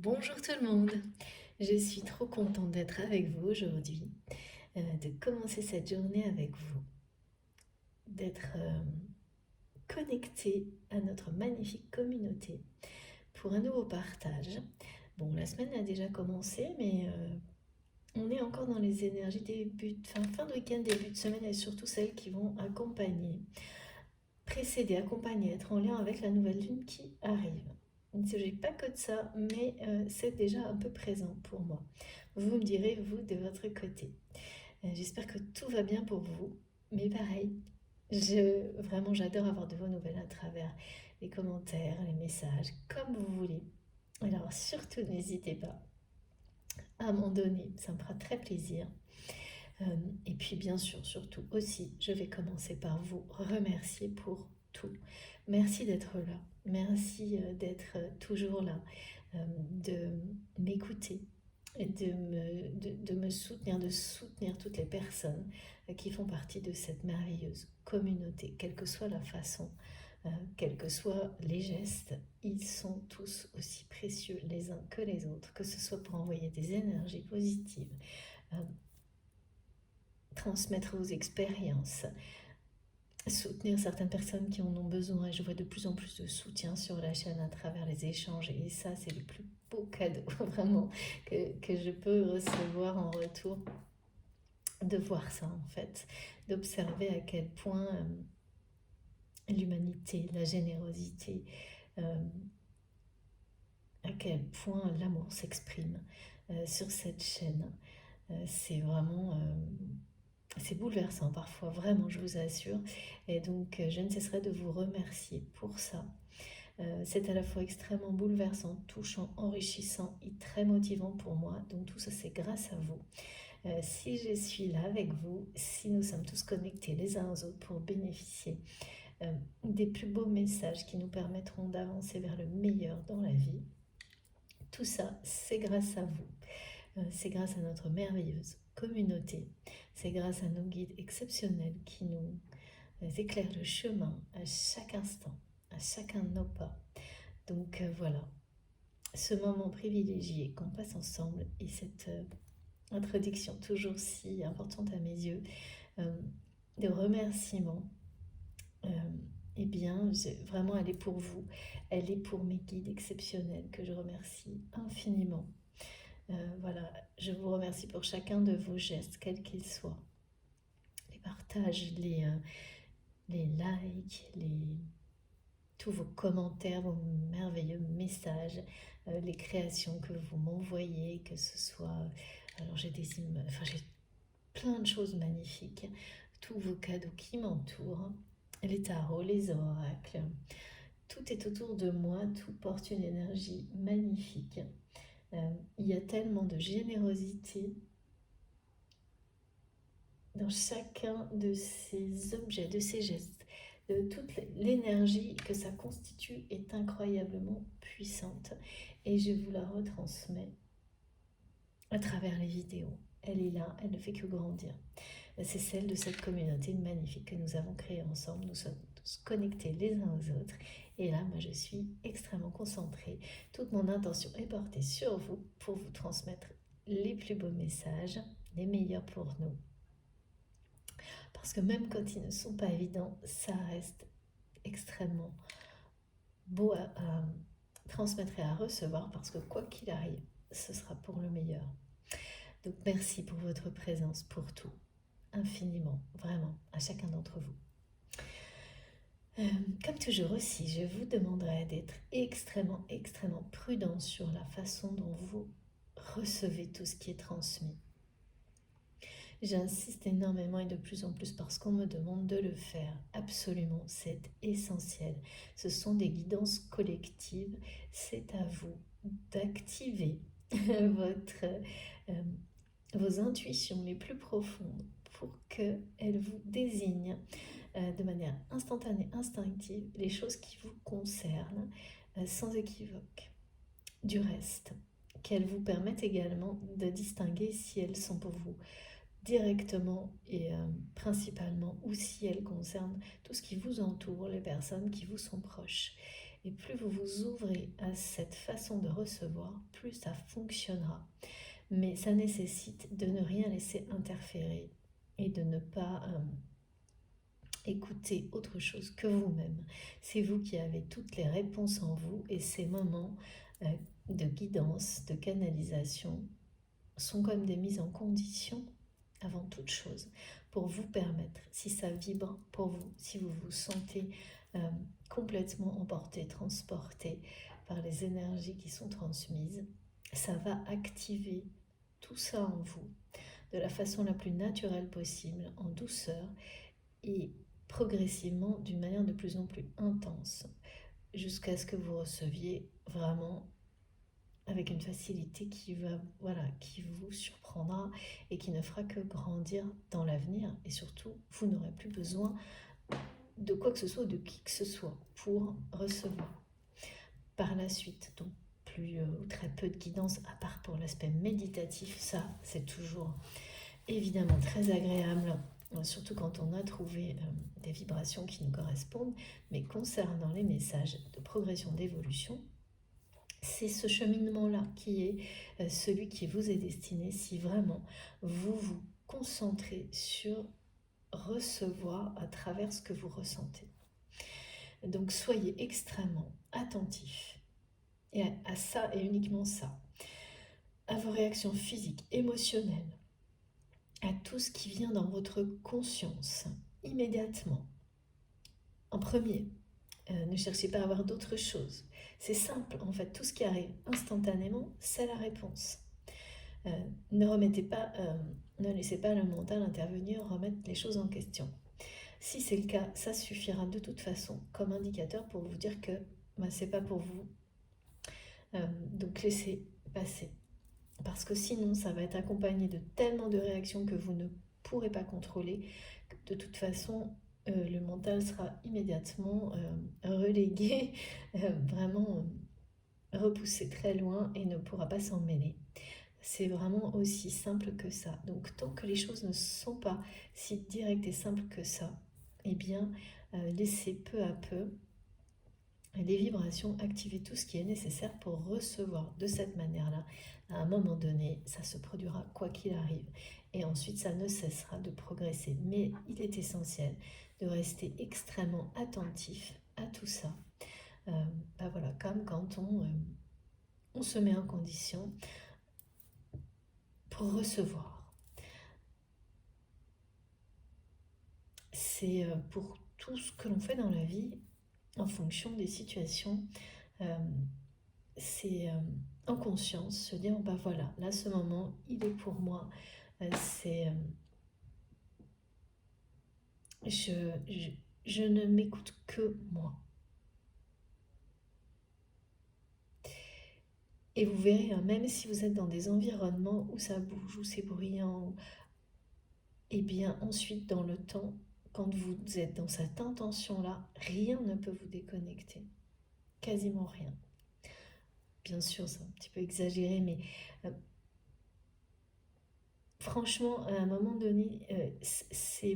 Bonjour tout le monde, je suis trop contente d'être avec vous aujourd'hui, de commencer cette journée avec vous, d'être connecté à notre magnifique communauté pour un nouveau partage. Bon, la semaine a déjà commencé, mais on est encore dans les énergies fin de week-end, début de semaine et surtout celles qui vont précéder, accompagner, être en lien avec la nouvelle lune qui arrive. Il ne s'agit pas que de ça, mais c'est déjà un peu présent pour moi. Vous me direz, vous, de votre côté. J'espère que tout va bien pour vous, mais pareil, vraiment, j'adore avoir de vos nouvelles à travers les commentaires, les messages, comme vous voulez. Alors surtout, n'hésitez pas à m'en donner, ça me fera très plaisir. Et puis bien sûr, surtout aussi, je vais commencer par vous remercier pour tout. Merci d'être là, merci d'être toujours là, de m'écouter, de me soutenir, de soutenir toutes les personnes qui font partie de cette merveilleuse communauté, quelle que soit la façon, quels que soient les gestes, ils sont tous aussi précieux les uns que les autres, que ce soit pour envoyer des énergies positives, euh, transmettre vos expériences, soutenir certaines personnes qui en ont besoin. Et je vois de plus en plus de soutien sur la chaîne à travers les échanges. Et ça, c'est le plus beau cadeau vraiment que je peux recevoir en retour. De voir ça en fait, d'observer à quel point l'humanité, la générosité, euh, à quel point l'amour s'exprime sur cette chaîne. C'est vraiment c'est bouleversant parfois, vraiment, je vous assure. Et donc, je ne cesserai de vous remercier pour ça. C'est à la fois extrêmement bouleversant, touchant, enrichissant et très motivant pour moi. Donc, tout ça, c'est grâce à vous. Si je suis là avec vous, si nous sommes tous connectés les uns aux autres pour bénéficier des plus beaux messages qui nous permettront d'avancer vers le meilleur dans la vie, tout ça, c'est grâce à vous. C'est grâce à notre merveilleuse communauté. C'est grâce à nos guides exceptionnels qui nous éclairent le chemin à chaque instant, à chacun de nos pas. Donc voilà, ce moment privilégié qu'on passe ensemble et cette introduction toujours si importante à mes yeux de remerciements, eh bien, vraiment, elle est pour vous. Elle est pour mes guides exceptionnels que je remercie infiniment. Voilà, je vous remercie pour chacun de vos gestes, quels qu'ils soient. Les partages, les likes, tous vos commentaires, vos merveilleux messages, les créations que vous m'envoyez, que ce soit... Alors j'ai j'ai plein de choses magnifiques, tous vos cadeaux qui m'entourent, les tarots, les oracles, tout est autour de moi, tout porte une énergie magnifique. Il y a tellement de générosité dans chacun de ces objets, de ces gestes. Toute l'énergie que ça constitue est incroyablement puissante et je vous la retransmets à travers les vidéos. Elle est là, elle ne fait que grandir. C'est celle de cette communauté magnifique que nous avons créée ensemble. Nous sommes tous connectés les uns aux autres. Et là, moi, je suis extrêmement concentrée. Toute mon intention est portée sur vous pour vous transmettre les plus beaux messages, les meilleurs pour nous. Parce que même quand ils ne sont pas évidents, ça reste extrêmement beau à transmettre et à recevoir parce que quoi qu'il arrive, ce sera pour le meilleur. Donc merci pour votre présence, pour tout, infiniment, vraiment, à chacun d'entre vous. Comme toujours aussi, je vous demanderai d'être extrêmement, extrêmement prudent sur la façon dont vous recevez tout ce qui est transmis. J'insiste énormément et de plus en plus parce qu'on me demande de le faire. Absolument, c'est essentiel. Ce sont des guidances collectives. C'est à vous d'activer vos intuitions les plus profondes pour qu'elles vous désignent de manière instantanée, instinctive, les choses qui vous concernent sans équivoque. Du reste, qu'elles vous permettent également de distinguer si elles sont pour vous directement et principalement, ou si elles concernent tout ce qui vous entoure, les personnes qui vous sont proches. Et plus vous vous ouvrez à cette façon de recevoir, plus ça fonctionnera. Mais ça nécessite de ne rien laisser interférer et de ne pas écouter autre chose que vous-même. C'est vous qui avez toutes les réponses en vous et ces moments de guidance, de canalisation sont comme des mises en condition avant toute chose pour vous permettre, si ça vibre pour vous, si vous vous sentez complètement emporté, transporté par les énergies qui sont transmises, ça va activer tout ça en vous de la façon la plus naturelle possible, en douceur et progressivement d'une manière de plus en plus intense, jusqu'à ce que vous receviez vraiment avec une facilité qui vous surprendra et qui ne fera que grandir dans l'avenir. Et surtout, vous n'aurez plus besoin de quoi que ce soit, de qui que ce soit pour recevoir. Par la suite, donc plus ou très peu de guidance, à part pour l'aspect méditatif, ça c'est toujours évidemment très agréable, surtout quand on a trouvé des vibrations qui nous correspondent. Mais concernant les messages de progression, d'évolution, c'est ce cheminement-là qui est celui qui vous est destiné si vraiment vous vous concentrez sur recevoir à travers ce que vous ressentez. Donc soyez extrêmement attentifs et à ça et uniquement ça, à vos réactions physiques, émotionnelles, à tout ce qui vient dans votre conscience immédiatement. En premier, ne cherchez pas à avoir d'autres choses. C'est simple, en fait, tout ce qui arrive instantanément, c'est la réponse. Ne laissez pas le mental intervenir, remettre les choses en question. Si c'est le cas, ça suffira de toute façon comme indicateur pour vous dire que c'est pas pour vous. Donc laissez passer. Parce que sinon, ça va être accompagné de tellement de réactions que vous ne pourrez pas contrôler. De toute façon, le mental sera immédiatement relégué, vraiment repoussé très loin et ne pourra pas s'en mêler. C'est vraiment aussi simple que ça. Donc tant que les choses ne sont pas si directes et simples que ça, eh bien laissez peu à peu les vibrations activer tout ce qui est nécessaire pour recevoir de cette manière-là. À un moment donné, ça se produira quoi qu'il arrive. Et ensuite, ça ne cessera de progresser. Mais il est essentiel de rester extrêmement attentif à tout ça. Voilà, comme quand on se met en condition pour recevoir. C'est pour tout ce que l'on fait dans la vie, en fonction des situations, c'est en conscience se dire voilà, là ce moment il est pour moi, je ne m'écoute que moi. Et vous verrez, même si vous êtes dans des environnements où ça bouge, où c'est bruyant, et bien ensuite dans le temps, quand vous êtes dans cette intention-là, rien ne peut vous déconnecter, quasiment rien. Bien sûr, c'est un petit peu exagéré, mais franchement, à un moment donné,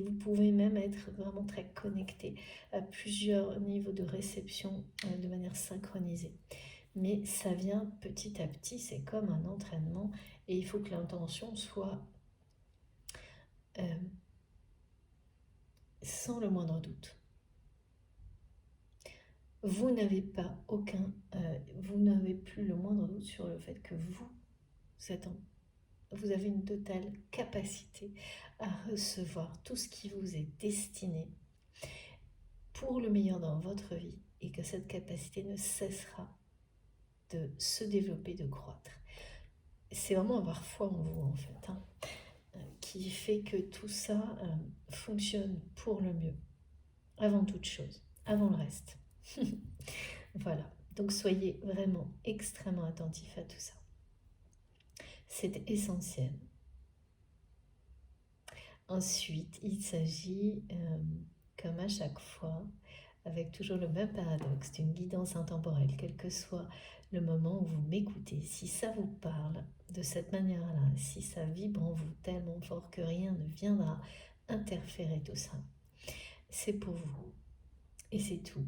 vous pouvez même être vraiment très connecté à plusieurs niveaux de réception de manière synchronisée. Mais ça vient petit à petit, c'est comme un entraînement et il faut que l'intention soit sans le moindre doute. Vous n'avez plus le moindre doute sur le fait que vous avez une totale capacité à recevoir tout ce qui vous est destiné pour le meilleur dans votre vie et que cette capacité ne cessera de se développer, de croître. C'est vraiment avoir foi en vous en fait, qui fait que tout ça fonctionne pour le mieux, avant toute chose, avant le reste. Voilà, donc soyez vraiment extrêmement attentifs à tout ça. C'est essentiel. Ensuite, il s'agit, comme à chaque fois, avec toujours le même paradoxe, d'une guidance intemporelle, quel que soit le moment où vous m'écoutez. Si ça vous parle de cette manière-là, si ça vibre en vous tellement fort que rien ne viendra interférer tout ça, c'est pour vous. Et c'est tout.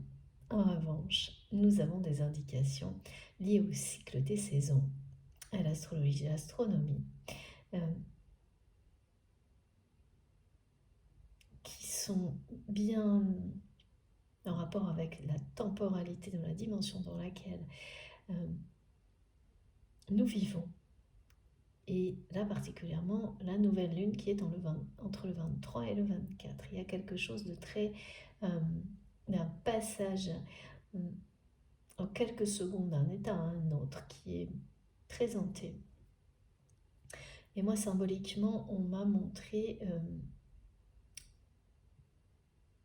En revanche, nous avons des indications liées au cycle des saisons, à l'astrologie, à l'astronomie, qui sont bien en rapport avec la temporalité, dans la dimension dans laquelle nous vivons. Et là particulièrement, la nouvelle lune qui est entre le 23 et le 24. Il y a quelque chose de très... d'un passage en quelques secondes d'un état à un autre qui est présenté. Et moi, symboliquement, on m'a montré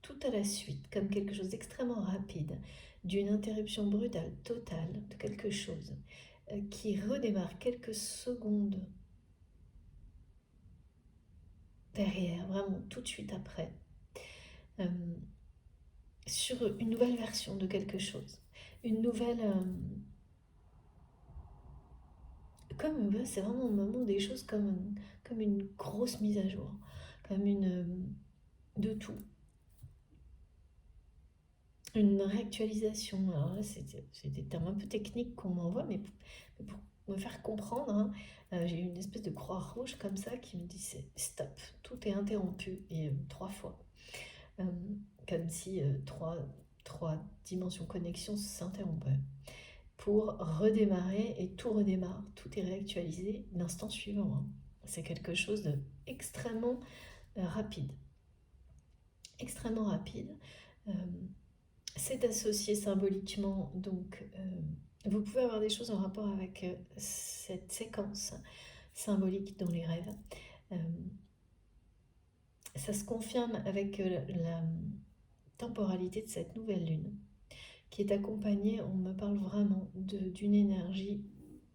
tout à la suite, comme quelque chose d'extrêmement rapide, d'une interruption brutale, totale, de quelque chose qui redémarre quelques secondes derrière, vraiment tout de suite après, sur une nouvelle version de quelque chose, une nouvelle... c'est vraiment au moment des choses comme une grosse mise à jour, comme de tout. Une réactualisation. Alors là, c'est des termes un peu techniques qu'on m'envoie, mais pour me faire comprendre, hein, j'ai eu une espèce de croix rouge comme ça qui me disait stop, tout est interrompu, et 3 fois. Comme si trois dimensions connexion s'interrompaient. Pour redémarrer, et tout redémarre, tout est réactualisé l'instant suivant. Hein. C'est quelque chose d'extrêmement rapide. Extrêmement rapide. C'est associé symboliquement, donc vous pouvez avoir des choses en rapport avec cette séquence symbolique dans les rêves. Ça se confirme avec la temporalité de cette nouvelle lune, qui est accompagnée, on me parle vraiment d'une énergie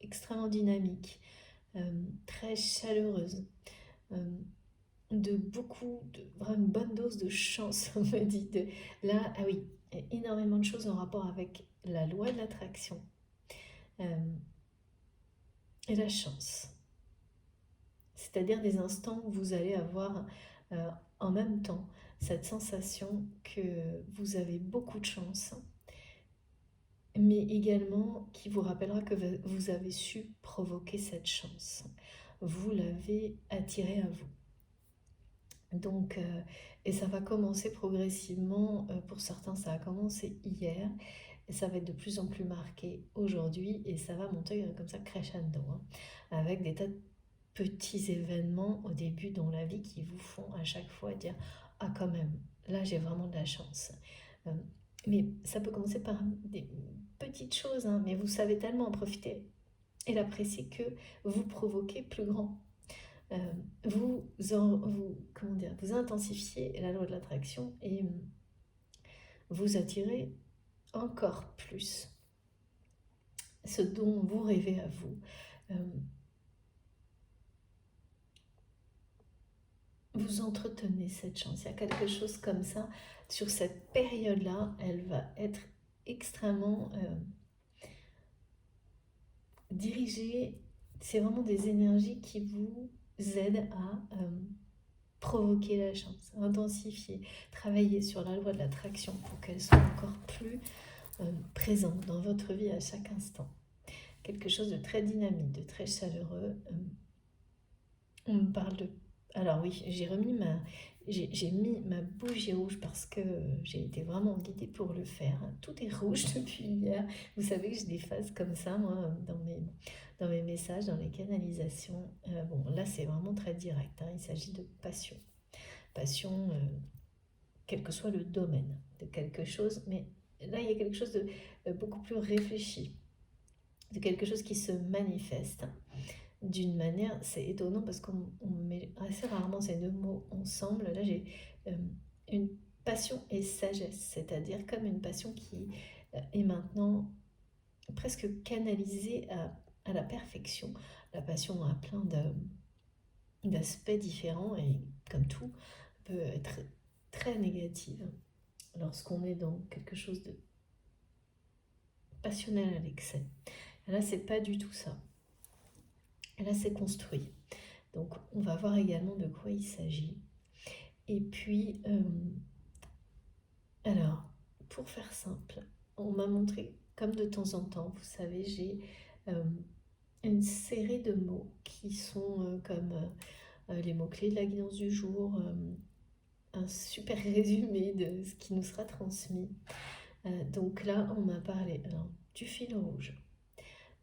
extrêmement dynamique, très chaleureuse, de vraiment une bonne dose de chance, on me dit. Là, ah oui, énormément de choses en rapport avec la loi de l'attraction et la chance. C'est-à-dire des instants où vous allez avoir en même temps cette sensation que vous avez beaucoup de chance, mais également qui vous rappellera que vous avez su provoquer cette chance. Vous l'avez attirée à vous. Donc, et ça va commencer progressivement, pour certains ça a commencé hier, et ça va être de plus en plus marqué aujourd'hui, et ça va monter comme ça crescendo, hein, avec des tas de petits événements au début dans la vie qui vous font à chaque fois dire « Ah quand même, là j'ai vraiment de la chance ». Mais ça peut commencer par des petites choses, hein, mais vous savez tellement en profiter et l'apprécier que vous provoquez plus grand. Vous intensifiez la loi de l'attraction et vous attirez encore plus ce dont vous rêvez à vous. Vous entretenez cette chance. Il y a quelque chose comme ça. Sur cette période-là, elle va être extrêmement dirigée. C'est vraiment des énergies qui vous aident à provoquer la chance, intensifier, travailler sur la loi de l'attraction pour qu'elle soit encore plus présente dans votre vie à chaque instant. Quelque chose de très dynamique, de très chaleureux. On me parle de... Alors oui, j'ai mis ma bougie rouge parce que j'ai été vraiment guidée pour le faire. Tout est rouge depuis hier. Vous savez que j'ai des phases comme ça, moi, dans mes messages, dans les canalisations. Bon, là, c'est vraiment très direct. Hein. Il s'agit de passion. Passion, quel que soit le domaine de quelque chose. Mais là, il y a quelque chose de beaucoup plus réfléchi. De quelque chose qui se manifeste d'une manière, c'est étonnant parce qu'on met assez rarement ces deux mots ensemble. Là, j'ai une passion et sagesse, c'est-à-dire comme une passion qui est maintenant presque canalisée à la perfection. La passion a plein d'aspects différents et comme tout, peut être très négative lorsqu'on est dans quelque chose de passionnel à l'excès. Là, c'est pas du tout ça. Là, c'est construit. Donc, on va voir également de quoi il s'agit. Et puis, alors, pour faire simple, on m'a montré comme de temps en temps, vous savez, j'ai euh, une série de mots qui sont comme les mots-clés de la guidance du jour, un super résumé de ce qui nous sera transmis. Donc là, on m'a parlé alors, du fil rouge.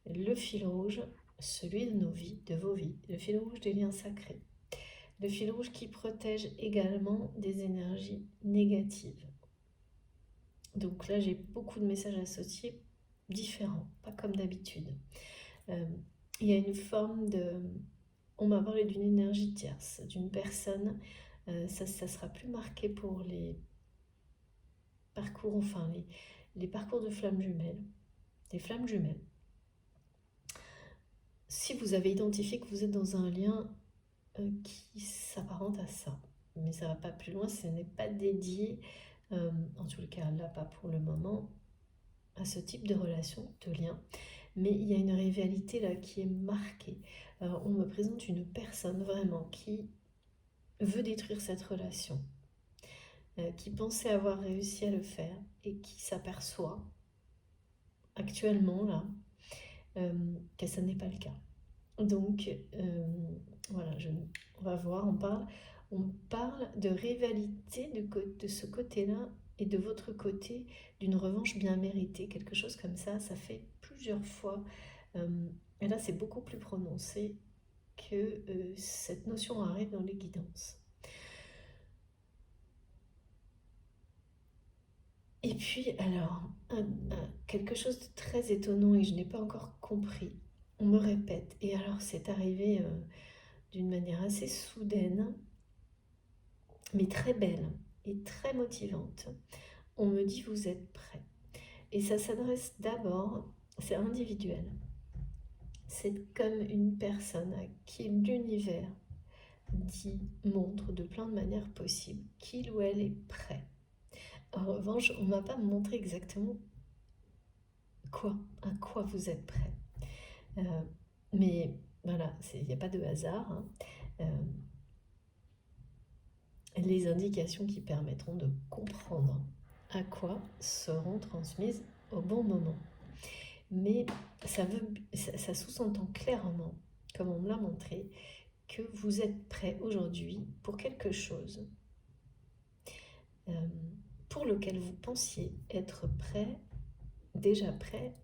Le fil rouge, celui de nos vies, de vos vies. Le fil rouge des liens sacrés. Le fil rouge qui protège également des énergies négatives. Donc là, j'ai beaucoup de messages associés différents, pas comme d'habitude. Il y a une forme de... On m'a parlé d'une énergie tierce, d'une personne. Ça sera plus marqué pour les parcours, enfin les parcours de flammes jumelles. Des flammes jumelles. Si vous avez identifié que vous êtes dans un lien qui s'apparente à ça, mais ça va pas plus loin, ce n'est pas dédié, en tout cas là pas pour le moment, à ce type de relation, de lien, mais il y a une rivalité là qui est marquée. On me présente une personne vraiment qui veut détruire cette relation, qui pensait avoir réussi à le faire et qui s'aperçoit actuellement là que ça n'est pas le cas. Donc voilà, on va voir, on parle de rivalité de ce côté-là et de votre côté d'une revanche bien méritée, quelque chose comme ça fait plusieurs fois. Et là, c'est beaucoup plus prononcé que cette notion arrive dans les guidances. Et puis, alors, quelque chose de très étonnant et je n'ai pas encore compris. On me répète, et alors c'est arrivé d'une manière assez soudaine, mais très belle et très motivante. On me dit vous êtes prêt. Et ça s'adresse d'abord, c'est individuel. C'est comme une personne à qui l'univers dit, montre de plein de manières possibles qu'il ou elle est prêt. En revanche, on ne m'a pas montré exactement à quoi vous êtes prêt. Mais voilà, il n'y a pas de hasard. Hein. Les indications qui permettront de comprendre à quoi seront transmises au bon moment. Mais ça sous-entend clairement, comme on me l'a montré, que vous êtes prêt aujourd'hui pour quelque chose pour lequel vous pensiez être prêt, déjà prêt,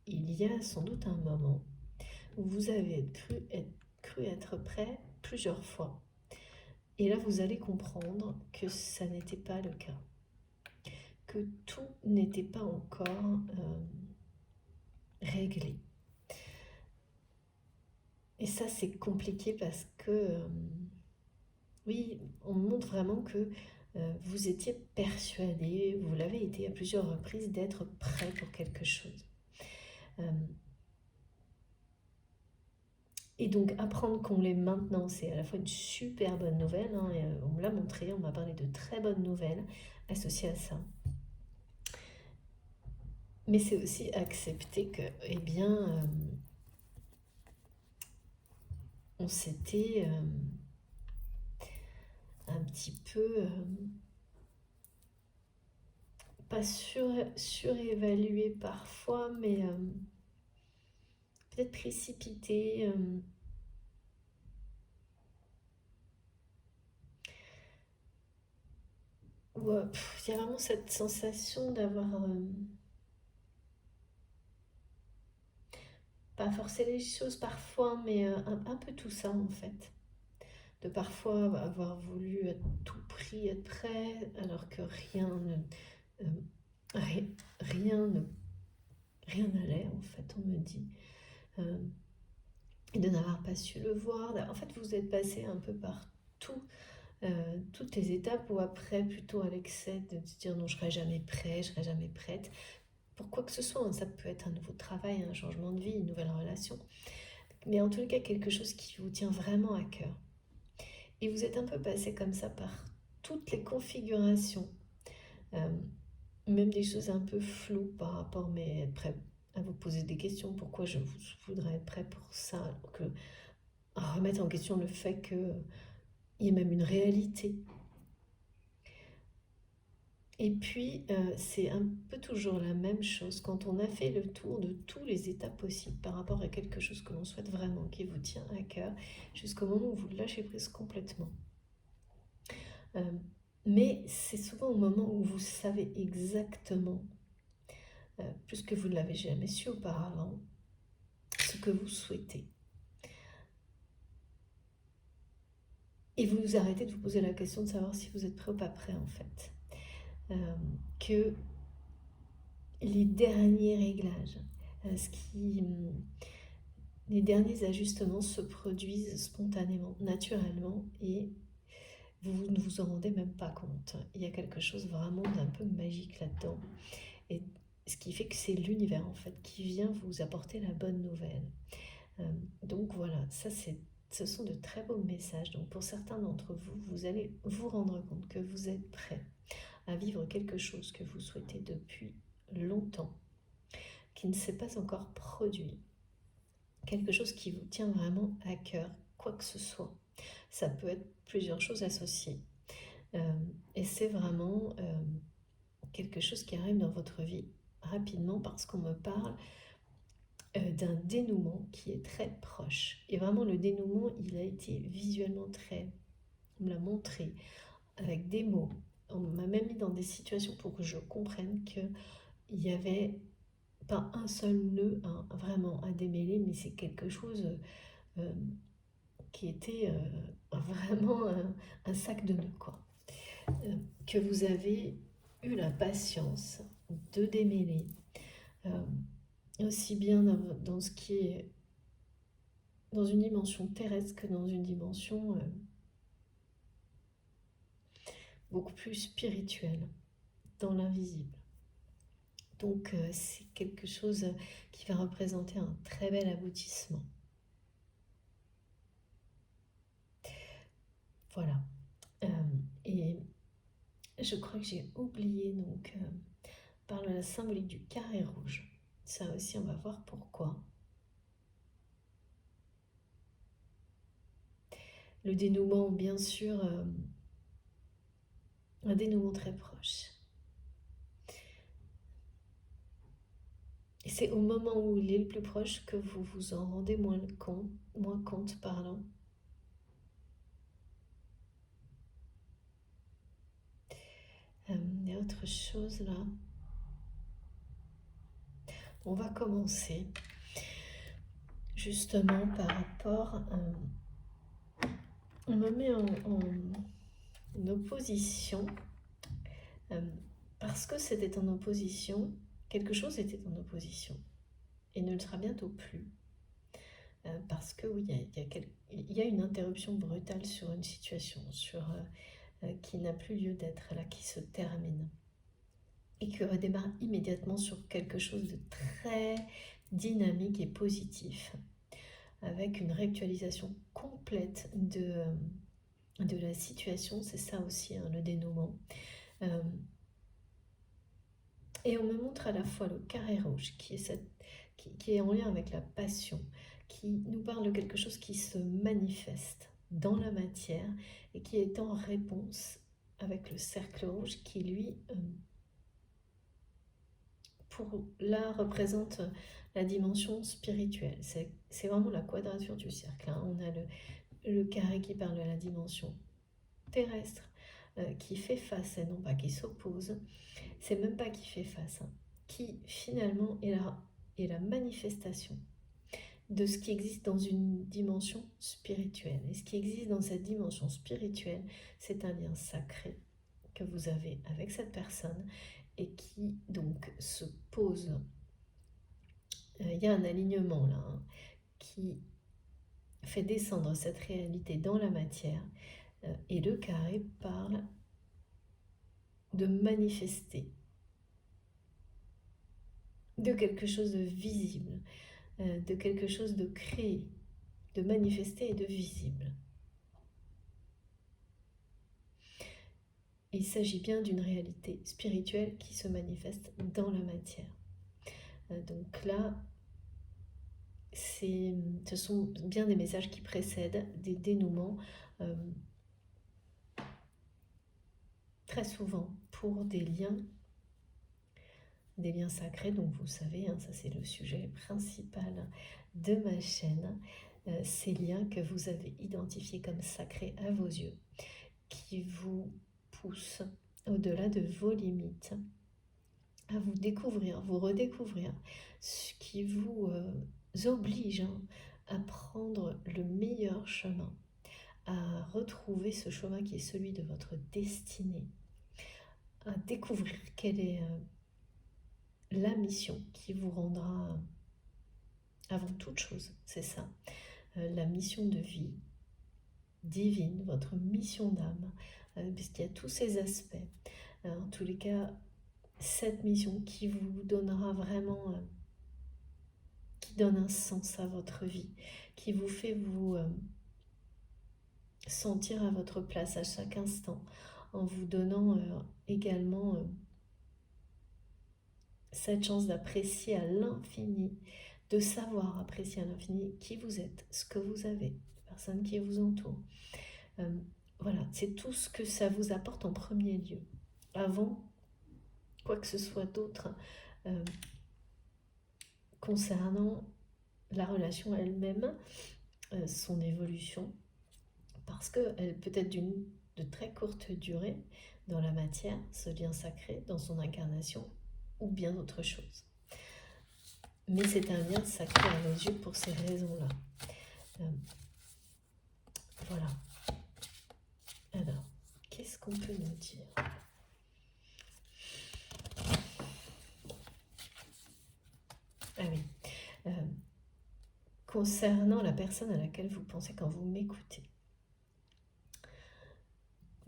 il y a sans doute un moment où vous avez cru être prêt plusieurs fois. Et là, vous allez comprendre que ça n'était pas le cas. Que tout n'était pas encore réglé. Et ça, c'est compliqué parce que, oui, on montre vraiment que vous étiez persuadé, vous l'avez été à plusieurs reprises, d'être prêt pour quelque chose. Et donc, apprendre qu'on l'est maintenant, c'est à la fois une super bonne nouvelle, hein, et on me l'a montré, on m'a parlé de très bonnes nouvelles associées à ça. Mais c'est aussi accepter que, eh bien, on s'était un petit peu, pas surévalué parfois, mais peut-être précipité. Où il y a vraiment cette sensation d'avoir pas forcé les choses parfois, mais un peu tout ça en fait. De parfois avoir voulu à tout prix être prêt, alors que euh, rien ne, rien n'allait en fait, on me dit. Et de n'avoir pas su le voir. En fait, vous êtes passé un peu par toutes les étapes où après, plutôt à l'excès de se dire non, je serai jamais prêt, je serai jamais prête. Pour quoi que ce soit, hein, ça peut être un nouveau travail, un changement de vie, une nouvelle relation. Mais en tout cas, quelque chose qui vous tient vraiment à cœur. Et vous êtes un peu passé comme ça par toutes les configurations, même des choses un peu floues par rapport, mais être prêt à vous poser des questions. Pourquoi je voudrais être prêt pour ça, alors que remettre en question le fait qu'il y ait même une réalité. Et puis, c'est un peu toujours la même chose quand on a fait le tour de tous les états possibles par rapport à quelque chose que l'on souhaite vraiment, qui vous tient à cœur, jusqu'au moment où vous lâchez prise complètement. Euh, mais c'est souvent au moment où vous savez exactement, plus que vous ne l'avez jamais su auparavant, ce que vous souhaitez. Et vous vous arrêtez de vous poser la question de savoir si vous êtes prêt ou pas prêt en fait. Que les derniers réglages, les derniers ajustements se produisent spontanément, naturellement, et vous ne vous en rendez même pas compte. Il y a quelque chose vraiment d'un peu magique là-dedans. Et ce qui fait que c'est l'univers en fait qui vient vous apporter la bonne nouvelle. Donc voilà, ce sont de très beaux messages. Donc pour certains d'entre vous, vous allez vous rendre compte que vous êtes prêt à vivre quelque chose que vous souhaitez depuis longtemps, qui ne s'est pas encore produit, quelque chose qui vous tient vraiment à cœur, quoi que ce soit. Ça peut être plusieurs choses associées. Et c'est vraiment quelque chose qui arrive dans votre vie rapidement parce qu'on me parle d'un dénouement qui est très proche. Et vraiment, le dénouement, il a été visuellement on me l'a montré avec des mots. On m'a même mis dans des situations pour que je comprenne qu'il n'y avait pas un seul nœud vraiment à démêler, mais c'est quelque chose euh, qui était vraiment un sac de nœuds, quoi. Que vous avez eu la patience de démêler, aussi bien dans ce qui est dans une dimension terrestre que dans une dimension beaucoup plus spirituelle, dans l'invisible. Donc c'est quelque chose qui va représenter un très bel aboutissement. Voilà. Et je crois que j'ai oublié, donc, par la symbolique du carré rouge. Ça aussi, on va voir pourquoi. Le dénouement, bien sûr, un dénouement très proche. Et c'est au moment où il est le plus proche que vous vous en rendez moins compte, pardon. Il y a autre chose là. On va commencer justement par rapport. On me met en opposition parce que c'était en opposition, quelque chose était en opposition et ne le sera bientôt plus. Parce que oui, il y a une interruption brutale sur une situation, qui n'a plus lieu d'être là, qui se termine et qui redémarre immédiatement sur quelque chose de très dynamique et positif, avec une réactualisation complète de la situation. C'est ça aussi, hein, le dénouement. Et on me montre à la fois le carré rouge, qui est en lien avec la passion, qui nous parle de quelque chose qui se manifeste dans la matière et qui est en réponse avec le cercle rouge qui, lui, pour là, représente la dimension spirituelle. C'est vraiment la quadrature du cercle, hein. On a le carré qui parle de la dimension terrestre, qui fait face et non pas qui s'oppose. C'est même pas qui fait face, hein, qui finalement est la manifestation de ce qui existe dans une dimension spirituelle. Et ce qui existe dans cette dimension spirituelle, c'est un lien sacré que vous avez avec cette personne et qui donc se pose. Il y a un alignement là, hein, qui fait descendre cette réalité dans la matière, et le carré parle de manifester, de quelque chose de visible, de quelque chose de créé, de manifesté et de visible. Il s'agit bien d'une réalité spirituelle qui se manifeste dans la matière. Donc là, ce sont bien des messages qui précèdent des dénouements très souvent pour des liens sacrés. Donc vous savez, hein, ça c'est le sujet principal de ma chaîne, ces liens que vous avez identifiés comme sacrés à vos yeux, qui vous poussent au-delà de vos limites, à vous découvrir, vous redécouvrir, ce qui vous oblige, hein, à prendre le meilleur chemin, à retrouver ce chemin qui est celui de votre destinée, à découvrir quelle est la mission qui vous rendra, avant toute chose, c'est ça, la mission de vie divine, votre mission d'âme, puisqu'il y a tous ces aspects. En tous les cas, cette mission qui vous donnera vraiment, qui donne un sens à votre vie, qui vous fait vous sentir à votre place à chaque instant, en vous donnant également cette chance d'apprécier à l'infini, de savoir apprécier à l'infini qui vous êtes, ce que vous avez, les personnes qui vous entourent. Voilà, c'est tout ce que ça vous apporte en premier lieu, avant quoi que ce soit d'autre concernant la relation elle-même, son évolution, parce qu'elle peut être de très courte durée dans la matière, ce lien sacré, dans son incarnation, ou bien autre chose. Mais c'est un lien sacré à nos yeux pour ces raisons-là. Voilà. Alors, qu'est-ce qu'on peut nous dire ? Ah oui. Concernant la personne à laquelle vous pensez quand vous m'écoutez.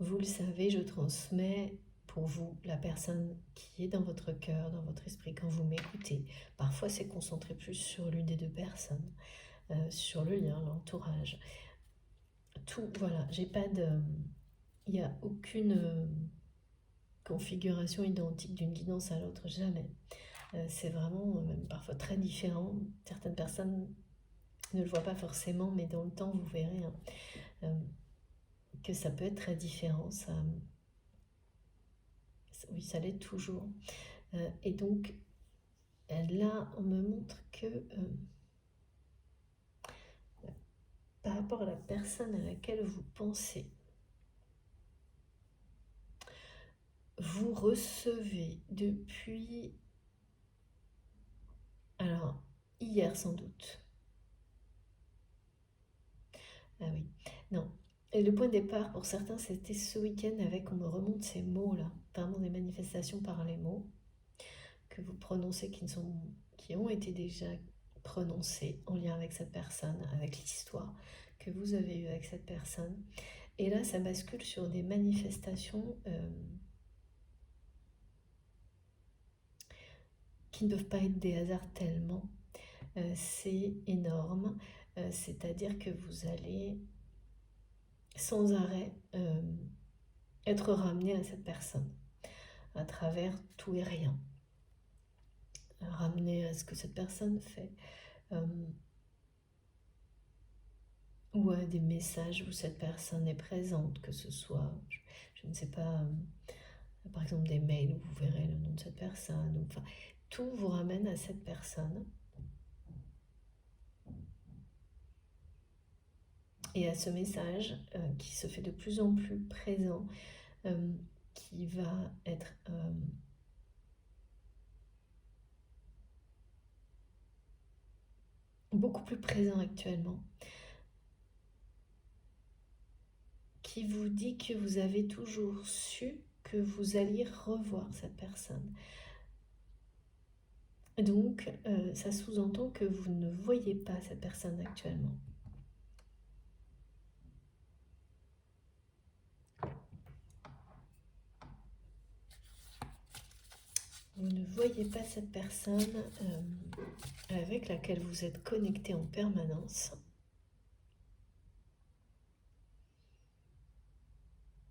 Vous le savez, je transmets pour vous la personne qui est dans votre cœur, dans votre esprit quand vous m'écoutez. Parfois, c'est concentré plus sur l'une des deux personnes, sur le lien, l'entourage. Tout, voilà, j'ai pas de... Il n'y a aucune configuration identique d'une guidance à l'autre, jamais. C'est vraiment même parfois très différent. Certaines personnes ne le voient pas forcément, mais dans le temps, vous verrez hein, que ça peut être très différent. Oui, ça l'est toujours. Et donc, là, on me montre que par rapport à la personne à laquelle vous pensez, vous recevez depuis, alors, hier sans doute. Ah oui, non. Et le point de départ pour certains, c'était ce week-end avec, on me remonte ces mots-là, vraiment des manifestations par les mots que vous prononcez, qui ont été déjà prononcés en lien avec cette personne, avec l'histoire que vous avez eue avec cette personne. Et là, ça bascule sur des manifestations qui ne peuvent pas être des hasards tellement. C'est énorme. C'est-à-dire que vous allez sans arrêt être ramené à cette personne à travers tout et rien. Ramener à ce que cette personne fait. Ou à des messages où cette personne est présente, que ce soit, je ne sais pas, par exemple des mails où vous verrez le nom de cette personne, enfin, tout vous ramène à cette personne et à ce message qui se fait de plus en plus présent, qui va être beaucoup plus présent actuellement, qui vous dit que vous avez toujours su que vous alliez revoir cette personne. Donc, ça sous-entend que vous ne voyez pas cette personne actuellement. Vous ne voyez pas cette personne avec laquelle vous êtes connecté en permanence,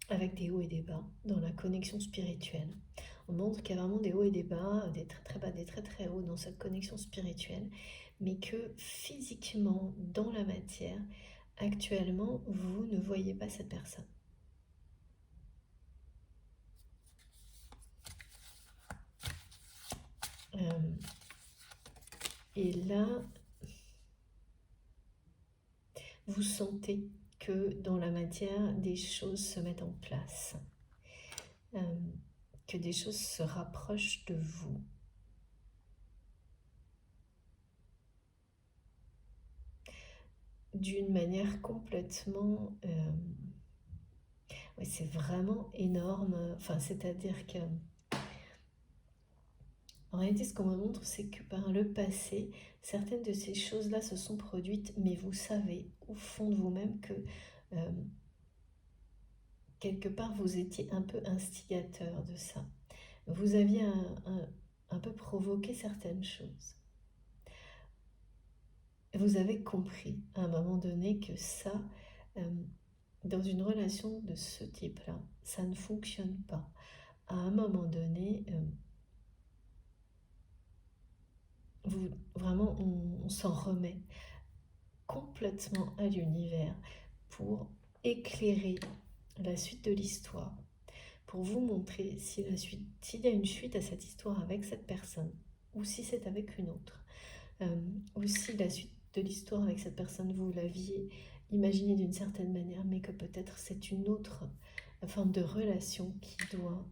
avec des hauts et des bas dans la connexion spirituelle. On montre qu'il y a vraiment des hauts et des bas, des très très bas, des très très hauts dans cette connexion spirituelle, mais que physiquement, dans la matière, actuellement, vous ne voyez pas cette personne. Euh, et là, vous sentez que dans la matière, des choses se mettent en place, que des choses se rapprochent de vous. D'une manière complètement... oui, c'est vraiment énorme. Enfin, c'est-à-dire que... En réalité, ce qu'on me montre, c'est que par le passé, certaines de ces choses-là se sont produites, mais vous savez au fond de vous-même que euh, quelque part, vous étiez un peu instigateur de ça. Vous aviez un peu provoqué certaines choses. Vous avez compris à un moment donné que ça, dans une relation de ce type-là, ça ne fonctionne pas. À un moment donné, vraiment, on s'en remet complètement à l'univers pour éclairer la suite de l'histoire, pour vous montrer si s'il y a une suite à cette histoire avec cette personne, ou si c'est avec une autre, ou si la suite de l'histoire avec cette personne, vous l'aviez imaginée d'une certaine manière, mais que peut-être c'est une autre forme de relation qui doit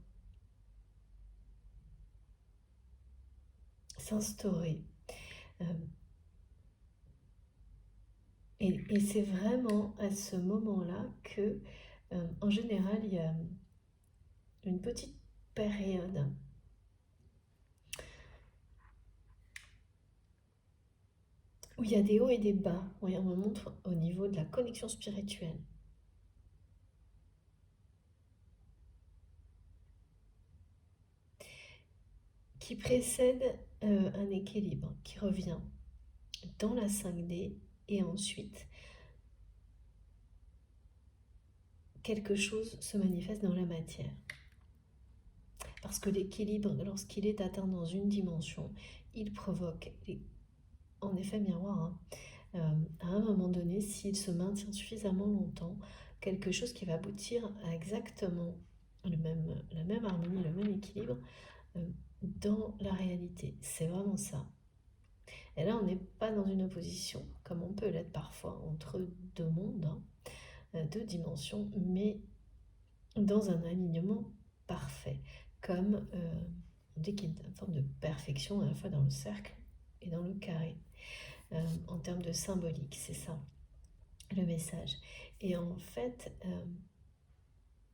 s'instaurer. Et c'est vraiment à ce moment-là que, en général, il y a une petite période où il y a des hauts et des bas. Oui, on me montre au niveau de la connexion spirituelle. Qui précède un équilibre, qui revient dans la 5D et ensuite quelque chose se manifeste dans la matière. Parce que l'équilibre, lorsqu'il est atteint dans une dimension, il provoque, en effet miroir, à un moment donné, s'il se maintient suffisamment longtemps, quelque chose qui va aboutir à exactement la même harmonie, le même équilibre dans la réalité. C'est vraiment ça. Et là, on n'est pas dans une opposition, comme on peut l'être parfois, entre deux mondes, deux dimensions, mais dans un alignement parfait, comme on dit qu'il y a une forme de perfection à la fois dans le cercle et dans le carré. En termes de symbolique, c'est ça, le message. Et en fait,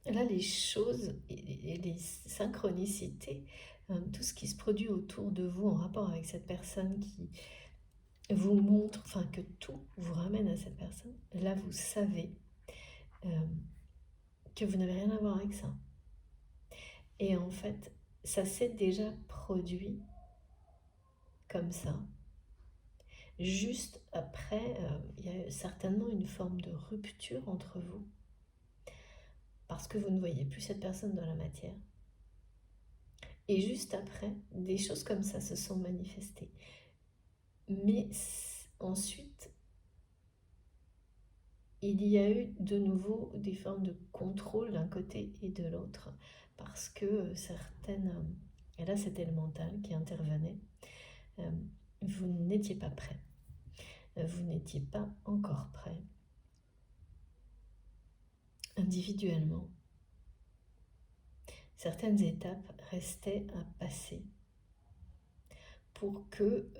là, les choses et les synchronicités, tout ce qui se produit autour de vous en rapport avec cette personne qui vous montre, enfin que tout vous ramène à cette personne, là vous savez que vous n'avez rien à voir avec ça. Et en fait, ça s'est déjà produit comme ça. Juste après, il y a certainement une forme de rupture entre vous, parce que vous ne voyez plus cette personne dans la matière. Et juste après, des choses comme ça se sont manifestées. Mais ensuite, il y a eu de nouveau des formes de contrôle d'un côté et de l'autre, parce que certaines, et là c'était le mental qui intervenait, vous n'étiez pas prêt, vous n'étiez pas encore prêt, individuellement. Certaines étapes restaient à passer pour que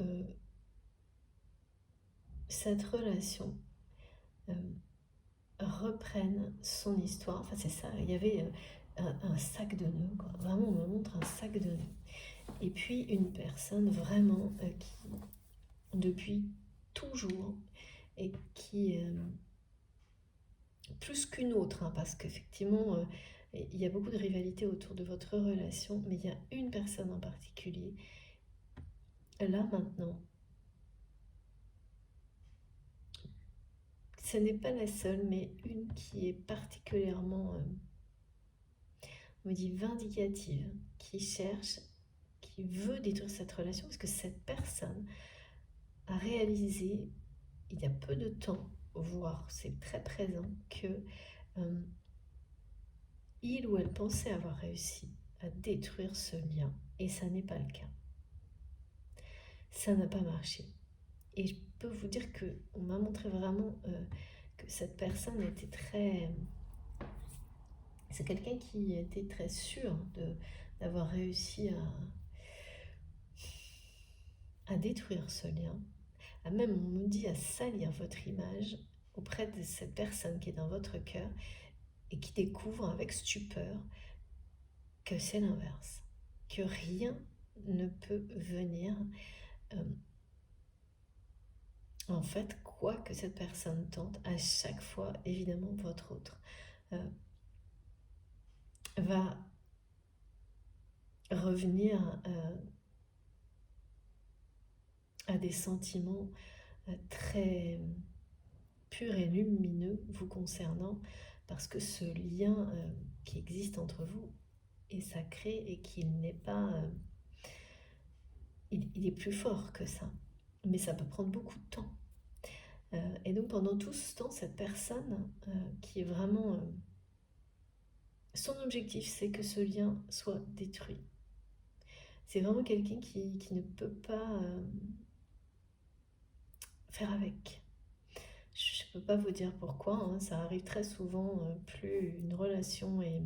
cette relation reprenne son histoire. Enfin c'est ça, il y avait un sac de nœuds, quoi. Vraiment on me montre un sac de nœuds. Et puis une personne vraiment qui, depuis toujours, et qui, plus qu'une autre, hein, parce qu'effectivement, il y a beaucoup de rivalité autour de votre relation, mais il y a une personne en particulier, là maintenant, ce n'est pas la seule, mais une qui est particulièrement, on me dit, vindicative, qui cherche, qui veut détruire cette relation, parce que cette personne a réalisé, il y a peu de temps, voire c'est très présent, que il ou elle pensait avoir réussi à détruire ce lien, et ça n'est pas le cas. ça n'a pas marché. Et je peux vous dire qu'on m'a montré vraiment que cette personne était très... C'est quelqu'un qui était très sûr d'avoir réussi à détruire ce lien, à même, on me dit, à salir votre image auprès de cette personne qui est dans votre cœur et qui découvre avec stupeur que c'est l'inverse, que rien ne peut venir, en fait, quoi que cette personne tente, à chaque fois, évidemment, votre autre va revenir à des sentiments très purs et lumineux vous concernant, parce que ce lien qui existe entre vous est sacré et qu'il n'est pas... il est plus fort que ça, mais ça peut prendre beaucoup de temps. Et donc pendant tout ce temps, cette personne qui est vraiment... son objectif, c'est que ce lien soit détruit. C'est vraiment quelqu'un qui ne peut pas faire avec. Je ne peux pas vous dire pourquoi, hein, ça arrive très souvent, plus une relation est